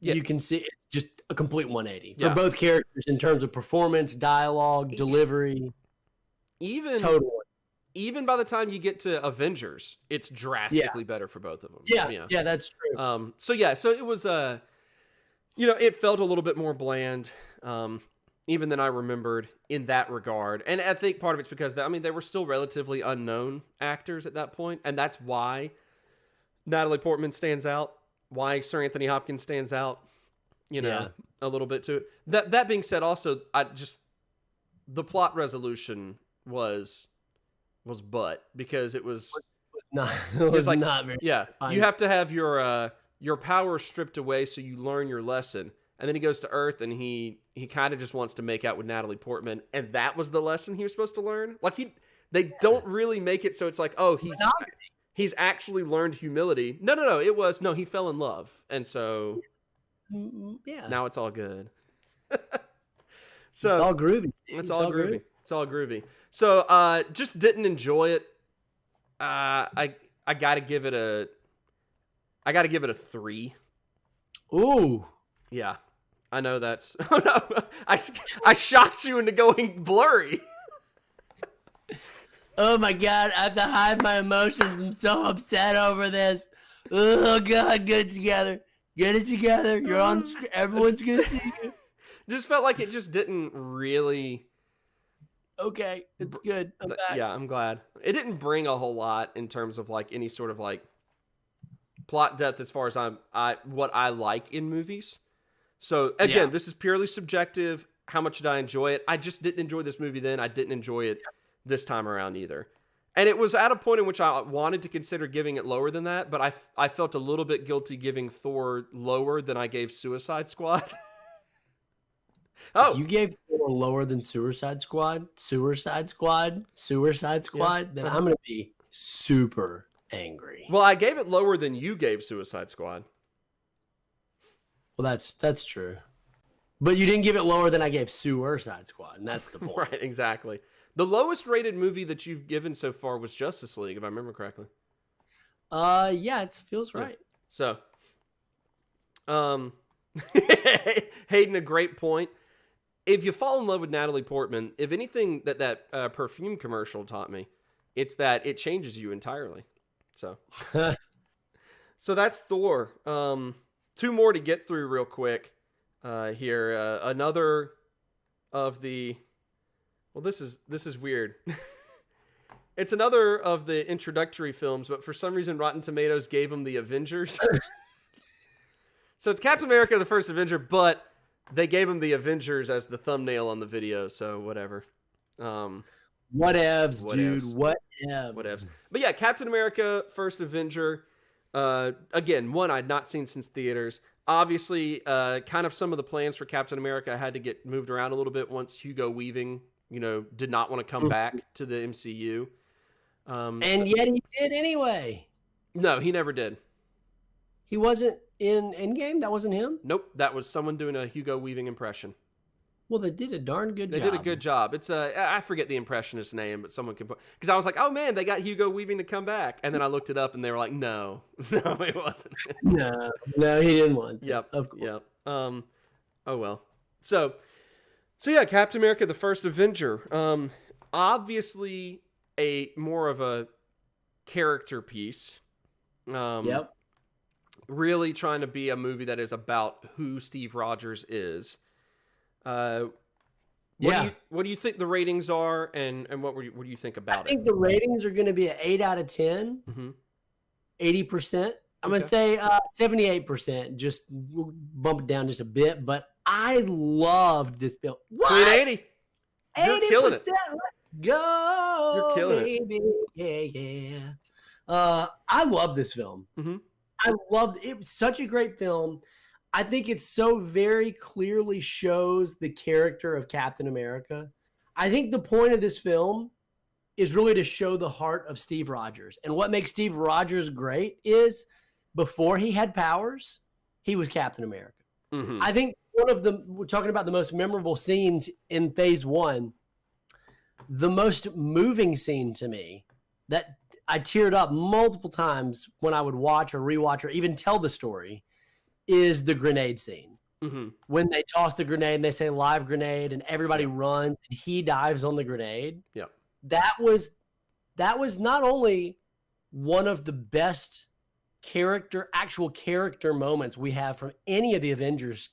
you can see it's just a complete 180 for both characters in terms of performance, dialogue, delivery. Even by the time you get to Avengers, it's drastically better for both of them. Yeah, that's true. So it was it felt a little bit more bland, even than I remembered in that regard. And I think part of it's because they were still relatively unknown actors at that point, and that's why Natalie Portman stands out, why Sir Anthony Hopkins stands out, a little bit to it. That being said, also the plot resolution was because it was not very fine. You have to have your power stripped away so you learn your lesson. And then he goes to Earth and he kind of just wants to make out with Natalie Portman, and that was the lesson he was supposed to learn. Like They don't really make it so it's like, oh, he's actually learned humility. No. He fell in love, and so Yeah. now it's all good. So it's all groovy. It's all groovy. It's all groovy. So just didn't enjoy it. I gotta give it a 3. Ooh. Yeah. I know that's oh no. I shocked you into going blurry. Oh my God, I have to hide my emotions. I'm so upset over this. Oh God, get it together. Get it together. You're on screen. Everyone's gonna see you. Just felt like it just didn't really. Okay, it's good. I'm back. Yeah, I'm glad. It didn't bring a whole lot in terms of like any sort of like plot depth as far as what I like in movies. So again, this is purely subjective. How much did I enjoy it? I just didn't enjoy this movie then. I didn't enjoy it this time around either. And it was at a point in which I wanted to consider giving it lower than that, but I felt a little bit guilty giving Thor lower than I gave Suicide Squad. Oh, you gave Thor lower than Suicide Squad, then I'm going to be super angry. Well, I gave it lower than you gave Suicide Squad. Well, that's true. But you didn't give it lower than I gave Suicide Squad, and that's the point. Right, exactly. The lowest rated movie that you've given so far was Justice League, if I remember correctly. Yeah, it feels right. So, Hayden, a great point. If you fall in love with Natalie Portman, if anything that perfume commercial taught me, it's that it changes you entirely. So, so that's Thor. 2 more to get through real quick here. Another of the... Well, this is weird. It's another of the introductory films, but for some reason Rotten Tomatoes gave them the Avengers. So it's Captain America, the First Avenger, but they gave him the Avengers as the thumbnail on the video, so whatever. Whatevs, dude. Whatevs. But yeah, Captain America, First Avenger. Again, one I'd not seen since theaters. Obviously, kind of some of the plans for Captain America had to get moved around a little bit once Hugo Weaving, did not want to come back to the MCU. Yet he did anyway. No, he never did. He wasn't in Endgame? That wasn't him? Nope, that was someone doing a Hugo Weaving impression. Well, they did a darn good job. They did a good job. It's I forget the impressionist's name, but someone can put... Because I was like, oh man, they got Hugo Weaving to come back. And then I looked it up and they were like, no, it wasn't. No, he didn't want to. Yep. Of course. Yep. Oh well. So yeah, Captain America, the First Avenger. Obviously a more of a character piece. Yep. Really trying to be a movie that is about who Steve Rogers is. What do you think the ratings are, and what do you think about it? I think the ratings are going to be an 8 out of 10, 80%. I'm going to say 78%. Just we'll bump it down just a bit, but I loved this film. What? Queen 80. You're killing it. Let's go. You're killing baby. Yeah. I love this film. Mm-hmm. I loved it. It was such a great film. I think it so very clearly shows the character of Captain America. I think the point of this film is really to show the heart of Steve Rogers. And what makes Steve Rogers great is before he had powers, he was Captain America. Mm-hmm. I think we're talking about the most memorable scenes in Phase One. The most moving scene to me that I teared up multiple times when I would watch or rewatch or even tell the story is the grenade scene. Mm-hmm. When they toss the grenade and they say live grenade and everybody runs and he dives on the grenade. Yeah. That was not only one of the best actual character moments we have from any of the Avengers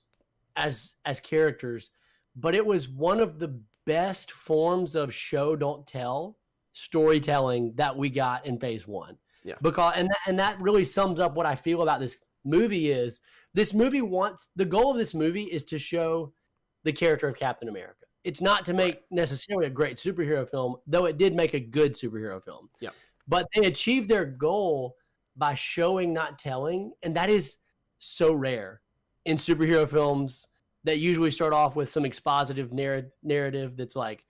as characters, but it was one of the best forms of show don't tell storytelling that we got in Phase One. Yeah. Because and that really sums up what I feel about this movie is the goal of this movie is to show the character of Captain America. It's not to make necessarily a great superhero film, though it did make a good superhero film. Yeah. But they achieved their goal by showing, not telling, and that is so rare in superhero films that usually start off with some expositive narrative that's like,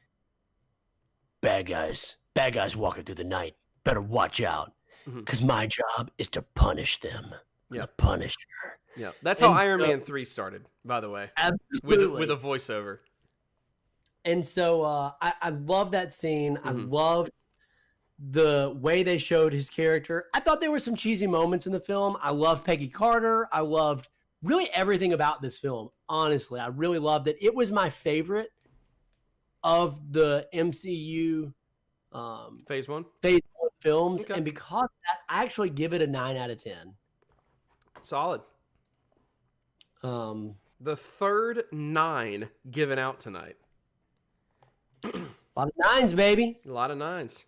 bad guys Bad guys walking through the night. Better watch out. Mhm. Because my job is to punish them. I'm Yeah. the Punisher. Yeah, that's how And Iron so- Man 3 started, by the way, Absolutely. with a voiceover. And so I love that scene. I Mhm. loved the way they showed his character. I thought there were some cheesy moments in the film. I loved Peggy Carter. I loved really everything about this film. Honestly, I really loved it. It was my favorite of the MCU Phase 1? Phase One films. Okay. And because of that, I actually give it a 9 out of 10. Solid. Um, The third 9 given out tonight. a lot of 9s, baby. A lot of 9s.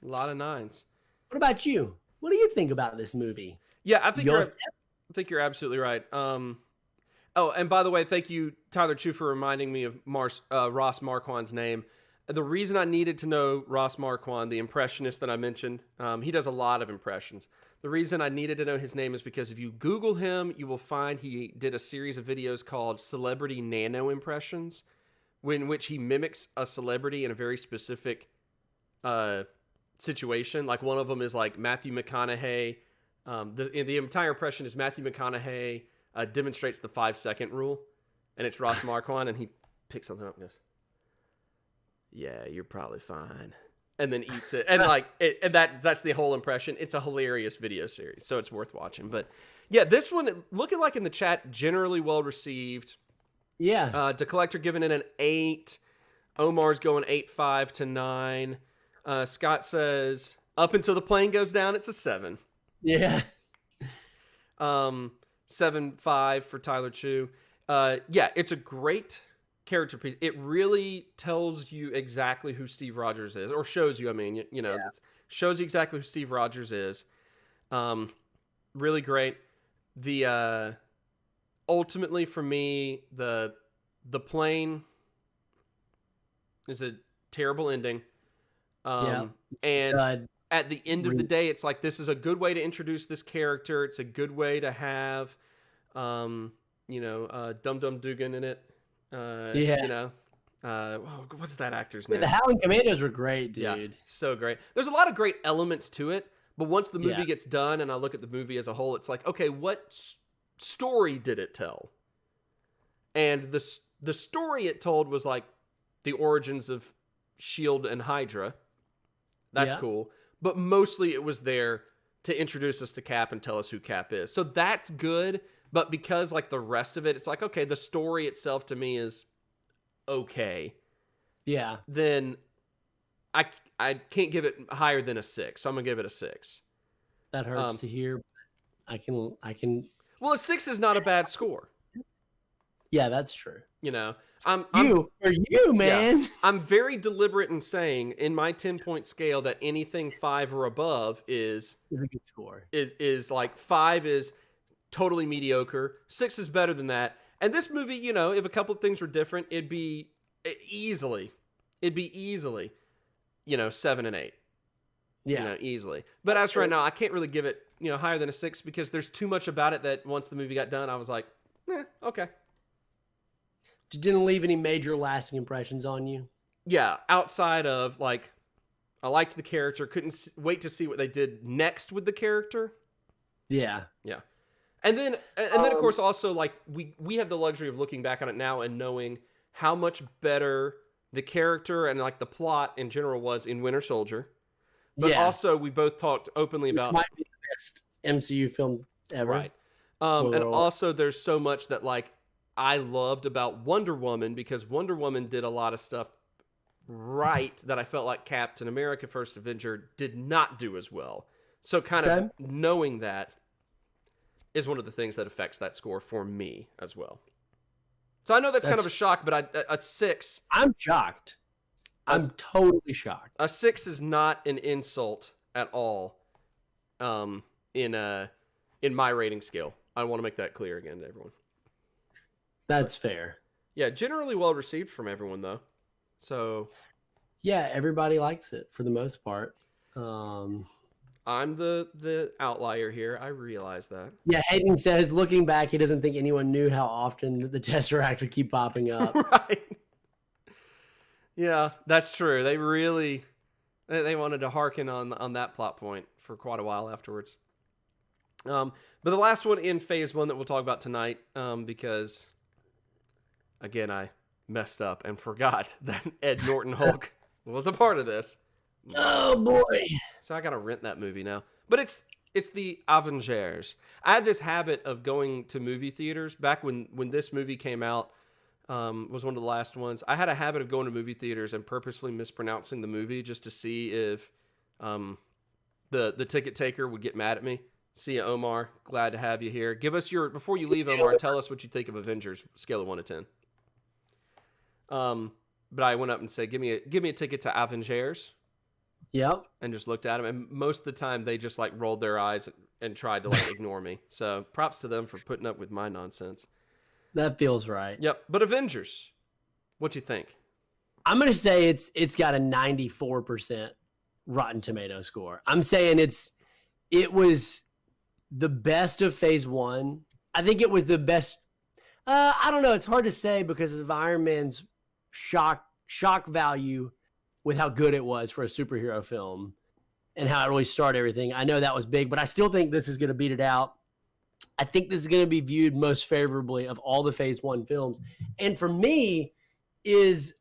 A lot of 9s. What about you? What do you think about this movie? Yeah, I think Yours- you're absolutely right. Oh, and by the way, thank you, Tyler Chu, for reminding me of Ross Marquand's name. The reason I needed to know Ross Marquand, the impressionist that I mentioned, he does a lot of impressions. The reason I needed to know his name is because if you Google him, you will find he did a series of videos called Celebrity Nano Impressions, in which he mimics a celebrity in a very specific situation. Like one of them is like Matthew McConaughey. The entire impression is Matthew McConaughey demonstrates the 5-second rule, and it's Ross Marquand, and he picks something up and goes, "Yeah, you're probably fine," and then eats it, and and that's the whole impression. It's a hilarious video series, so it's worth watching. But yeah, this one looking like in the chat generally well received. Yeah. The Collector giving it an 8. Omar's going 8.5 to 9. Scott says up until the plane goes down, it's a 7. Yeah. 7.5 for Tyler Chu. Yeah, it's a great character piece. It really tells you exactly who Steve Rogers is, or shows you. I mean, shows you exactly who Steve Rogers is. Really great. The ultimately for me, the plane is a terrible ending. And at the end of the day, it's like, this is a good way to introduce this character. It's a good way to have, Dum Dum Dugan in it. What's that actor's name? The Howling Commandos were great, dude. Yeah, so great. There's a lot of great elements to it, but once the movie gets done and I look at the movie as a whole, it's like, okay, what story did it tell? And the story it told was like the origins of S.H.I.E.L.D. and Hydra. That's cool. But mostly it was there to introduce us to Cap and tell us who Cap is. So that's good. But because like the rest of it, it's like, okay, the story itself to me is okay. Yeah. Then I can't give it higher than a 6. So I'm going to give it a 6. That hurts to hear. I can. Well, a 6 is not a bad score. Yeah, that's true. I'm man. Yeah, I'm very deliberate in saying in my 10-point scale that anything 5 or above is a good score. Is like 5 is totally mediocre. 6 is better than that. And this movie, if a couple of things were different, it'd be easily, 7 and 8. Yeah. Easily. But as for right now, I can't really give it, higher than a 6 because there's too much about it that once the movie got done, I was like, okay. Just didn't leave any major lasting impressions on you. Yeah, outside of like, I liked the character, couldn't wait to see what they did next with the character. Yeah. Yeah. And then of course also like we have the luxury of looking back on it now and knowing how much better the character and like the plot in general was in Winter Soldier. But also we both talked openly about might be the best MCU film ever. Right. And also there's so much that like I loved about Wonder Woman because Wonder Woman did a lot of stuff right that I felt like Captain America First Avenger did not do as well. So kind of knowing that is one of the things that affects that score for me as well. So I know that's kind of a shock, but a 6. I'm shocked. I'm totally shocked. A 6 is not an insult at all in my rating scale. I want to make that clear again to everyone. That's fair. Yeah, generally well received from everyone though. So yeah, everybody likes it for the most part. I'm the outlier here. I realize that. Yeah, Hayden says, looking back, he doesn't think anyone knew how often the Tesseract would keep popping up. Right. Yeah, that's true. They really They wanted to hearken on that plot point for quite a while afterwards. But the last one in Phase One that we'll talk about tonight, because again I messed up and forgot that Ed Norton Hulk was a part of this. Oh boy! So I gotta rent that movie now. But it's the Avengers. I had this habit of going to movie theaters back when this movie came out. Was one of the last ones. I had a habit of going to movie theaters and purposefully mispronouncing the movie just to see if the ticket taker would get mad at me. See you, Omar. Glad to have you here. Give us before you leave, Omar, tell us what you think of Avengers, scale of 1 to 10. But I went up and said, give me a ticket to Avengers. Yep. And just looked at them, and most of the time they just like rolled their eyes and tried to like ignore me. So props to them for putting up with my nonsense. That feels right. Yep. But Avengers, what you think? I'm gonna say it's got a 94% Rotten Tomato score. I'm saying it was the best of Phase One. I think it was the best. I don't know. It's hard to say because of Iron Man's shock value with how good it was for a superhero film and how it really started everything. I know that was big, but I still think this is going to beat it out. I think this is going to be viewed most favorably of all the Phase One films. And for me, is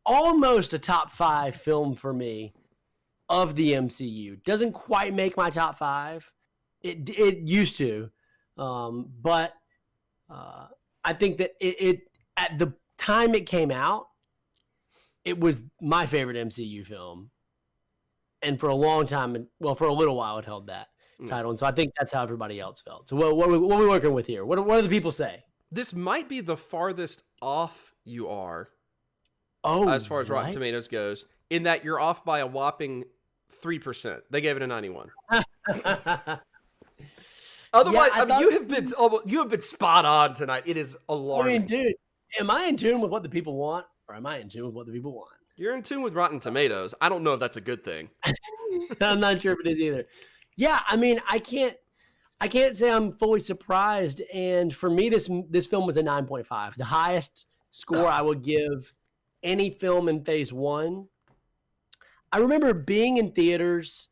almost a top 5 film for me of the MCU. Doesn't quite make my top 5. It used to. But I think that it at the time it came out, it was my favorite MCU film. And for a long time, well, for a little while, it held that title. And so I think that's how everybody else felt. So what are we working with here? What do the people say? This might be the farthest off you are. Oh, as far as Rotten Tomatoes goes, in that you're off by a whopping 3%. They gave it a 91. Otherwise, Yeah, I mean, you have been spot on tonight. It is alarming. I mean, dude, am I in tune with what the people want, or am I in tune with what the people want? You're in tune with Rotten Tomatoes. I don't know if that's a good thing. I'm not sure if it is either. Yeah, I mean, I can't say I'm fully surprised. And for me, this film was a 9.5, the highest score I would give any film in Phase One. I remember being in theaters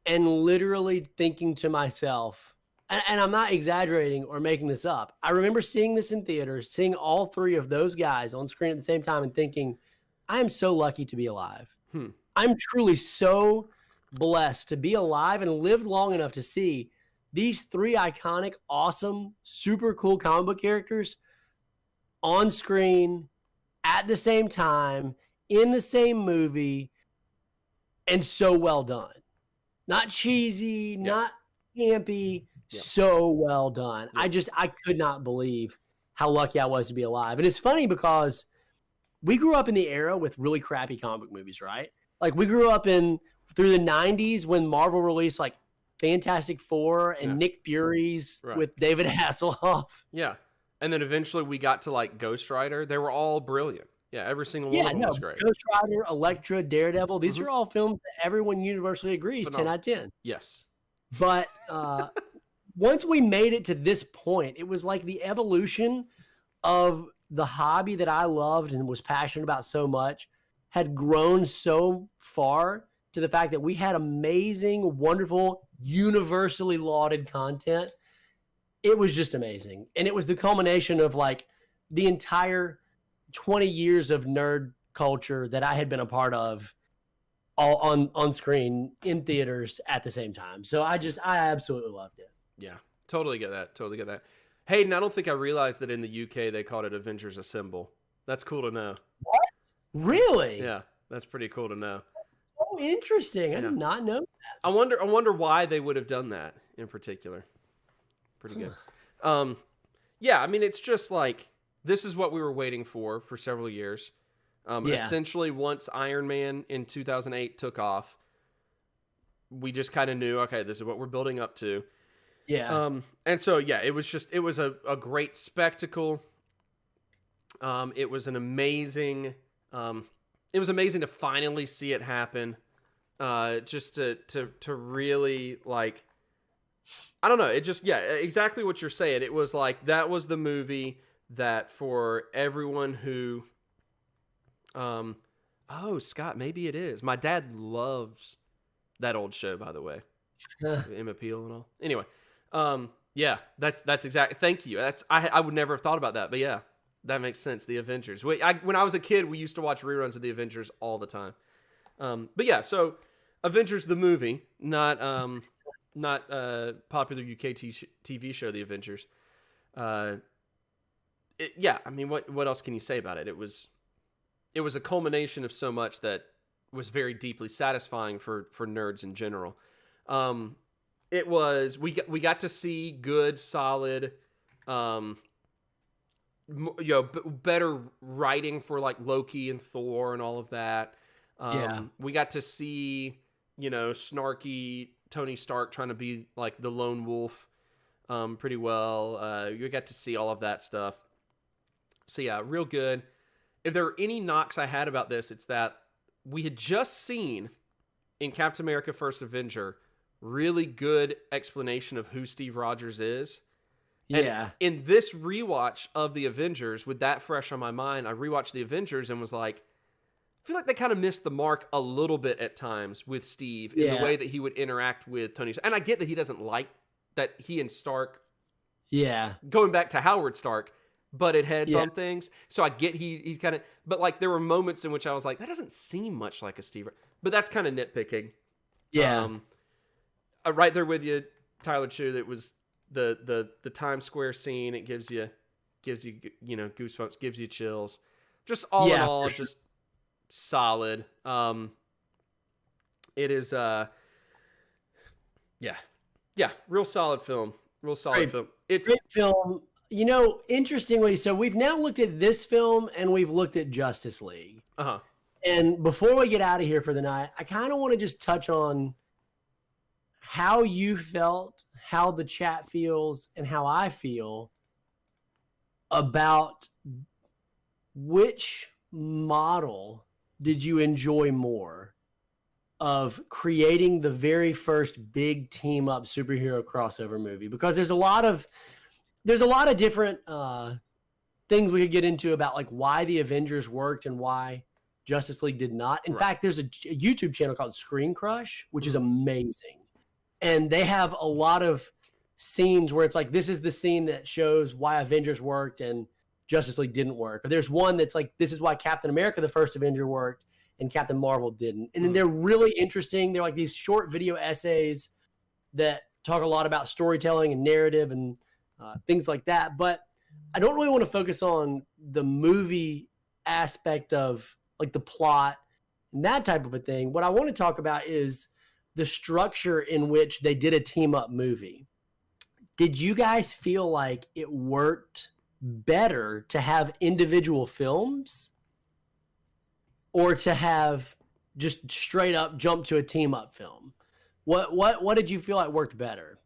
and literally thinking to myself, and I'm not exaggerating or making this up. I remember seeing this in theaters, seeing all 3 of those guys on screen at the same time and thinking, I am so lucky to be alive. I'm truly so blessed to be alive and lived long enough to see these 3 iconic, awesome, super cool comic book characters on screen at the same time in the same movie and so well done. Not cheesy, not campy, so well done. I could not believe how lucky I was to be alive. And it's funny because we grew up in the era with really crappy comic book movies, right? Like we grew up through the 90s when Marvel released like Fantastic Four and Nick Fury's with David Hasselhoff. Yeah. And then eventually we got to like Ghost Rider. They were all brilliant. Yeah, every single one of them was great. Ghost Rider, Elektra, Daredevil. These are all films that everyone universally agrees 10 out of 10. Yes. But once we made it to this point, it was like the evolution of the hobby that I loved and was passionate about so much had grown so far to the fact that we had amazing, wonderful, universally lauded content. It was just amazing. And it was the culmination of like the entire 20 years of nerd culture that I had been a part of all on screen in theaters at the same time. So I absolutely loved it. Yeah, totally get that. Hayden, I don't think I realized that in the UK they called it Avengers Assemble. That's cool to know. What? Really? Yeah, that's pretty cool to know. Oh, interesting. I did not know that. I wonder why they would have done that in particular. Pretty good. Yeah, I mean, it's just like, this is what we were waiting for several years. Essentially, once Iron Man in 2008 took off, we just kind of knew, okay, this is what we're building up to. Yeah. And so, yeah, it was a great spectacle. It was amazing to finally see it happen. Just to really like, I don't know. It just, exactly what you're saying. It was like, that was the movie that for everyone who, Oh, Scott, maybe it is. My dad loves that old show, by the way. Emma Peel and all. Anyway, yeah, that's exactly. Thank you. I would never have thought about that, but yeah, that makes sense. The Avengers. When I was a kid, we used to watch reruns of the Avengers all the time. But yeah, so Avengers the movie, not popular UK TV show, The Avengers. Yeah, I mean, what else can you say about it? It was a culmination of so much that was very deeply satisfying for nerds in general. It was we got to see good, solid, better writing for like Loki and Thor and all of that. We got to see snarky Tony Stark trying to be like the lone wolf pretty well. You got to see all of that stuff. So yeah, real good. If there are any knocks I had about this, it's that we had just seen in Captain America First Avenger really good explanation of who Steve Rogers is. Yeah. And in this rewatch of the Avengers, with that fresh on my mind, I rewatched the Avengers and was like, I feel like they kind of missed the mark a little bit at times with Steve in the way that he would interact with Tony. And I get that he doesn't like that he and Stark, going back to Howard Stark, butted heads on things. So I get he's kind of, but like there were moments in which I was like, that doesn't seem much like a Steve. But that's kind of nitpicking. Yeah. Right there with you, Tyler Chu. That was the Times Square scene. It gives you goosebumps, gives you chills. Just all in all, just solid. It is real solid film. It's great film. Interestingly, so we've now looked at this film and we've looked at Justice League. And before we get out of here for the night, I kind of want to just touch on how you felt, how the chat feels, and how I feel about which model did you enjoy more of creating the very first big team up superhero crossover movie. Because there's a lot of different things we could get into about like why the Avengers worked and why Justice League did not. In fact, there's a YouTube channel called Screen Crush, which is amazing. And they have a lot of scenes where it's like, this is the scene that shows why Avengers worked and Justice League didn't work. Or there's one that's like, this is why Captain America, the first Avenger, worked and Captain Marvel didn't. And then they're really interesting. They're like these short video essays that talk a lot about storytelling and narrative and things like that. But I don't really want to focus on the movie aspect of like the plot and that type of a thing. What I want to talk about is the structure in which they did a team up movie. Did you guys feel like it worked better to have individual films or to have just straight up jump to a team up film? What did you feel like worked better?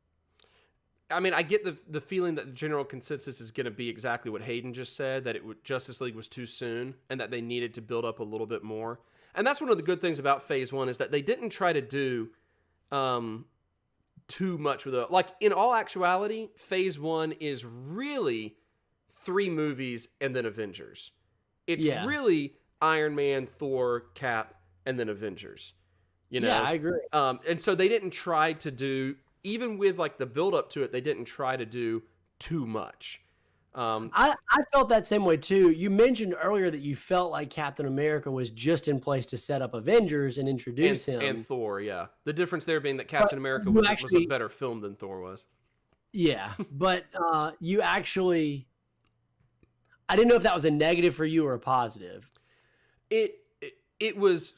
I mean, I get the feeling that the general consensus is going to be exactly what Hayden just said, that Justice League was too soon and that they needed to build up a little bit more. And that's one of the good things about Phase One is that they didn't try to do too much with it. Like, in all actuality, Phase One is really 3 movies and then Avengers. It's really Iron Man, Thor, Cap, and then Avengers. Yeah, I agree. And so they didn't try to do, even with like the build up to it, they didn't try to do too much. I felt that same way too. You mentioned earlier that you felt like Captain America was just in place to set up Avengers and introduce him. And Thor, yeah. The difference there being that Captain America was a better film than Thor was. Yeah, but you actually, I didn't know if that was a negative for you or a positive. It was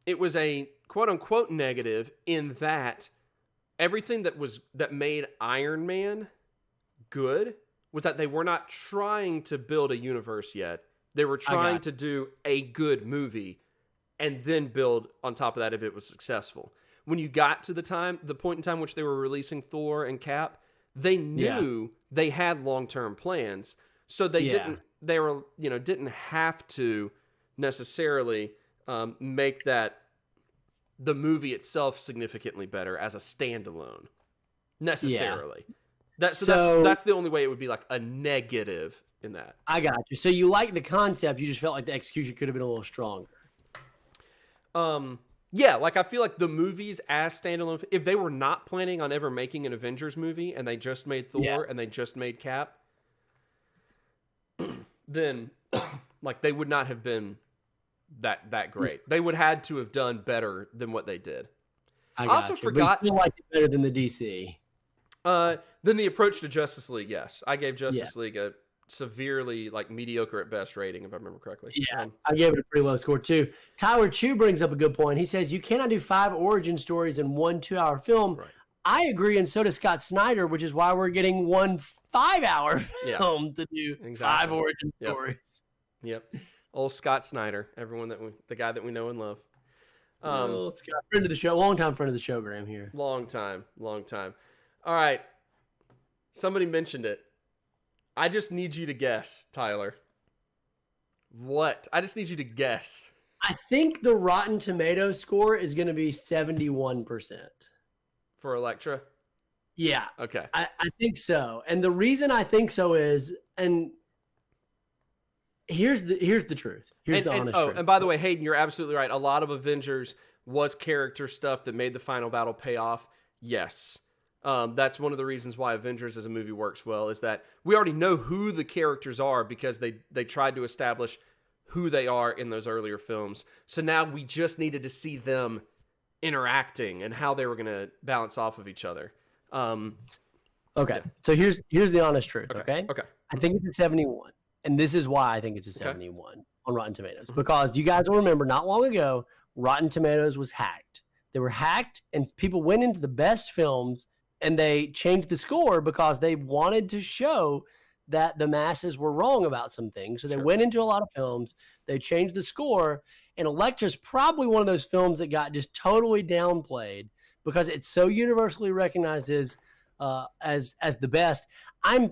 a quote unquote negative in that everything that made Iron Man good was that they were not trying to build a universe yet. They were trying to do a good movie and then build on top of that if it was successful. When you got to the point in time which they were releasing Thor and Cap, they knew they had long-term plans. So they didn't have to necessarily make that the movie itself significantly better as a standalone necessarily. That's the only way it would be like a negative in that. I got you. So you like the concept, you just felt like the execution could have been a little stronger. Yeah, like I feel like the movies as standalone, if they were not planning on ever making an Avengers movie and they just made Thor and they just made Cap, then like they would not have been that great. They would had to have done better than what they did. I also but forgot- you still like it better than the DC. Then the approach to Justice League, yes. I gave Justice League a severely like mediocre at best rating, if I remember correctly. Yeah, I gave it a pretty low score too. Tyler Chu brings up a good point. He says you cannot do 5 origin stories in one 2-hour film. Right. I agree, and so does Scott Snyder, which is why we're getting one 5-hour film to do 5 origin stories. Yep. Old Scott Snyder, the guy that we know and love. Scott, friend of the show, longtime friend of the show, Graham here. Long time. All right. Somebody mentioned it. I just need you to guess, Tyler. What? I just need you to guess. I think the Rotten Tomatoes score is going to be 71%. For Elektra? Yeah. Okay. I think so. And the reason I think so is, and here's the truth. Here's the honest truth. And by the way, Hayden, you're absolutely right. A lot of Avengers was character stuff that made the final battle pay off. Yes. That's one of the reasons why Avengers as a movie works well, is that we already know who the characters are because they tried to establish who they are in those earlier films. So now we just needed to see them interacting and how they were going to balance off of each other. Okay. So here's the honest truth, okay? Okay. I think it's a 71. And this is why I think it's a 71 on Rotten Tomatoes. Because you guys will remember not long ago, Rotten Tomatoes was hacked. They were hacked and people went into the best films and they changed the score because they wanted to show that the masses were wrong about some things. So they went into a lot of films, they changed the score, and Elektra's probably one of those films that got just totally downplayed because it's so universally recognized as the best. I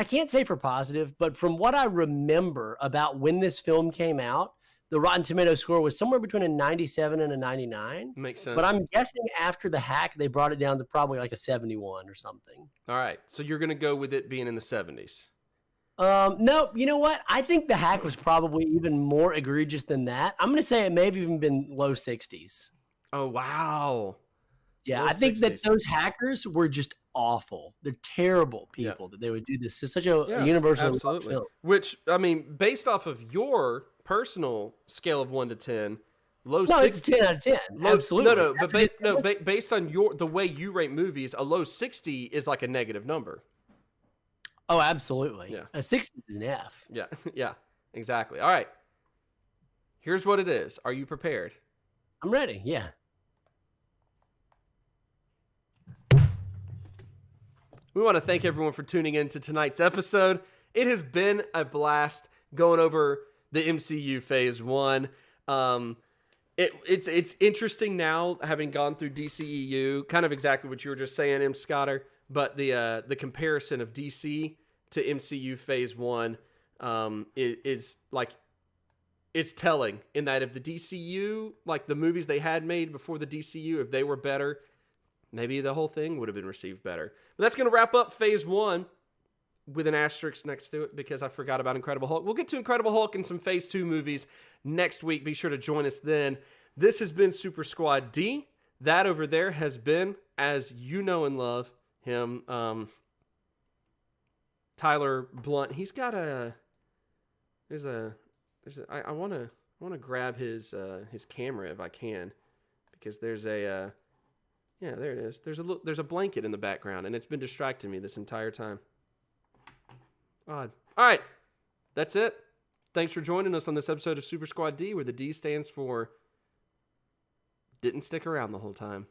can't say for positive, but from what I remember about when this film came out, the Rotten Tomatoes score was somewhere between a 97 and a 99. Makes sense. But I'm guessing after the hack, they brought it down to probably like a 71 or something. All right. So you're going to go with it being in the 70s. No, you know what? I think the hack was probably even more egregious than that. I'm going to say it may have even been low 60s. Oh, wow. Yeah, Low I think 60s. that those hackers were just awful. They're terrible people that they would do this. It's such a universal absolutely. film. Which, I mean, based off of your personal scale of 1 to 10, low No, 60s. it's 10 out of 10. Absolutely. But based on the way you rate movies, a low 60 is like a negative number. Oh, absolutely. Yeah. A 60 is an F. Yeah, yeah, exactly. All right. Here's what it is. Are you prepared? I'm ready. Yeah. We want to thank everyone for tuning in to tonight's episode. It has been a blast going over the MCU Phase 1. It's interesting now, having gone through DCEU, kind of exactly what you were just saying, M. Scotter, but the comparison of DC to MCU Phase 1 is like, it's telling in that if the DCU, like the movies they had made before the DCU, if they were better, maybe the whole thing would have been received better. But that's going to wrap up Phase 1 with an asterisk next to it because I forgot about Incredible Hulk. We'll get to Incredible Hulk and some Phase 2 movies next week. Be sure to join us then. This has been Super Squad D. That over there has been, as you know and love him, Tyler Blunt. He's got I want to grab his camera if I can, because there's a yeah, there it is. There's a blanket in the background, and it's been distracting me this entire time. Odd. All right, that's it. Thanks for joining us on this episode of Super Squad D, where the D stands for didn't stick around the whole time.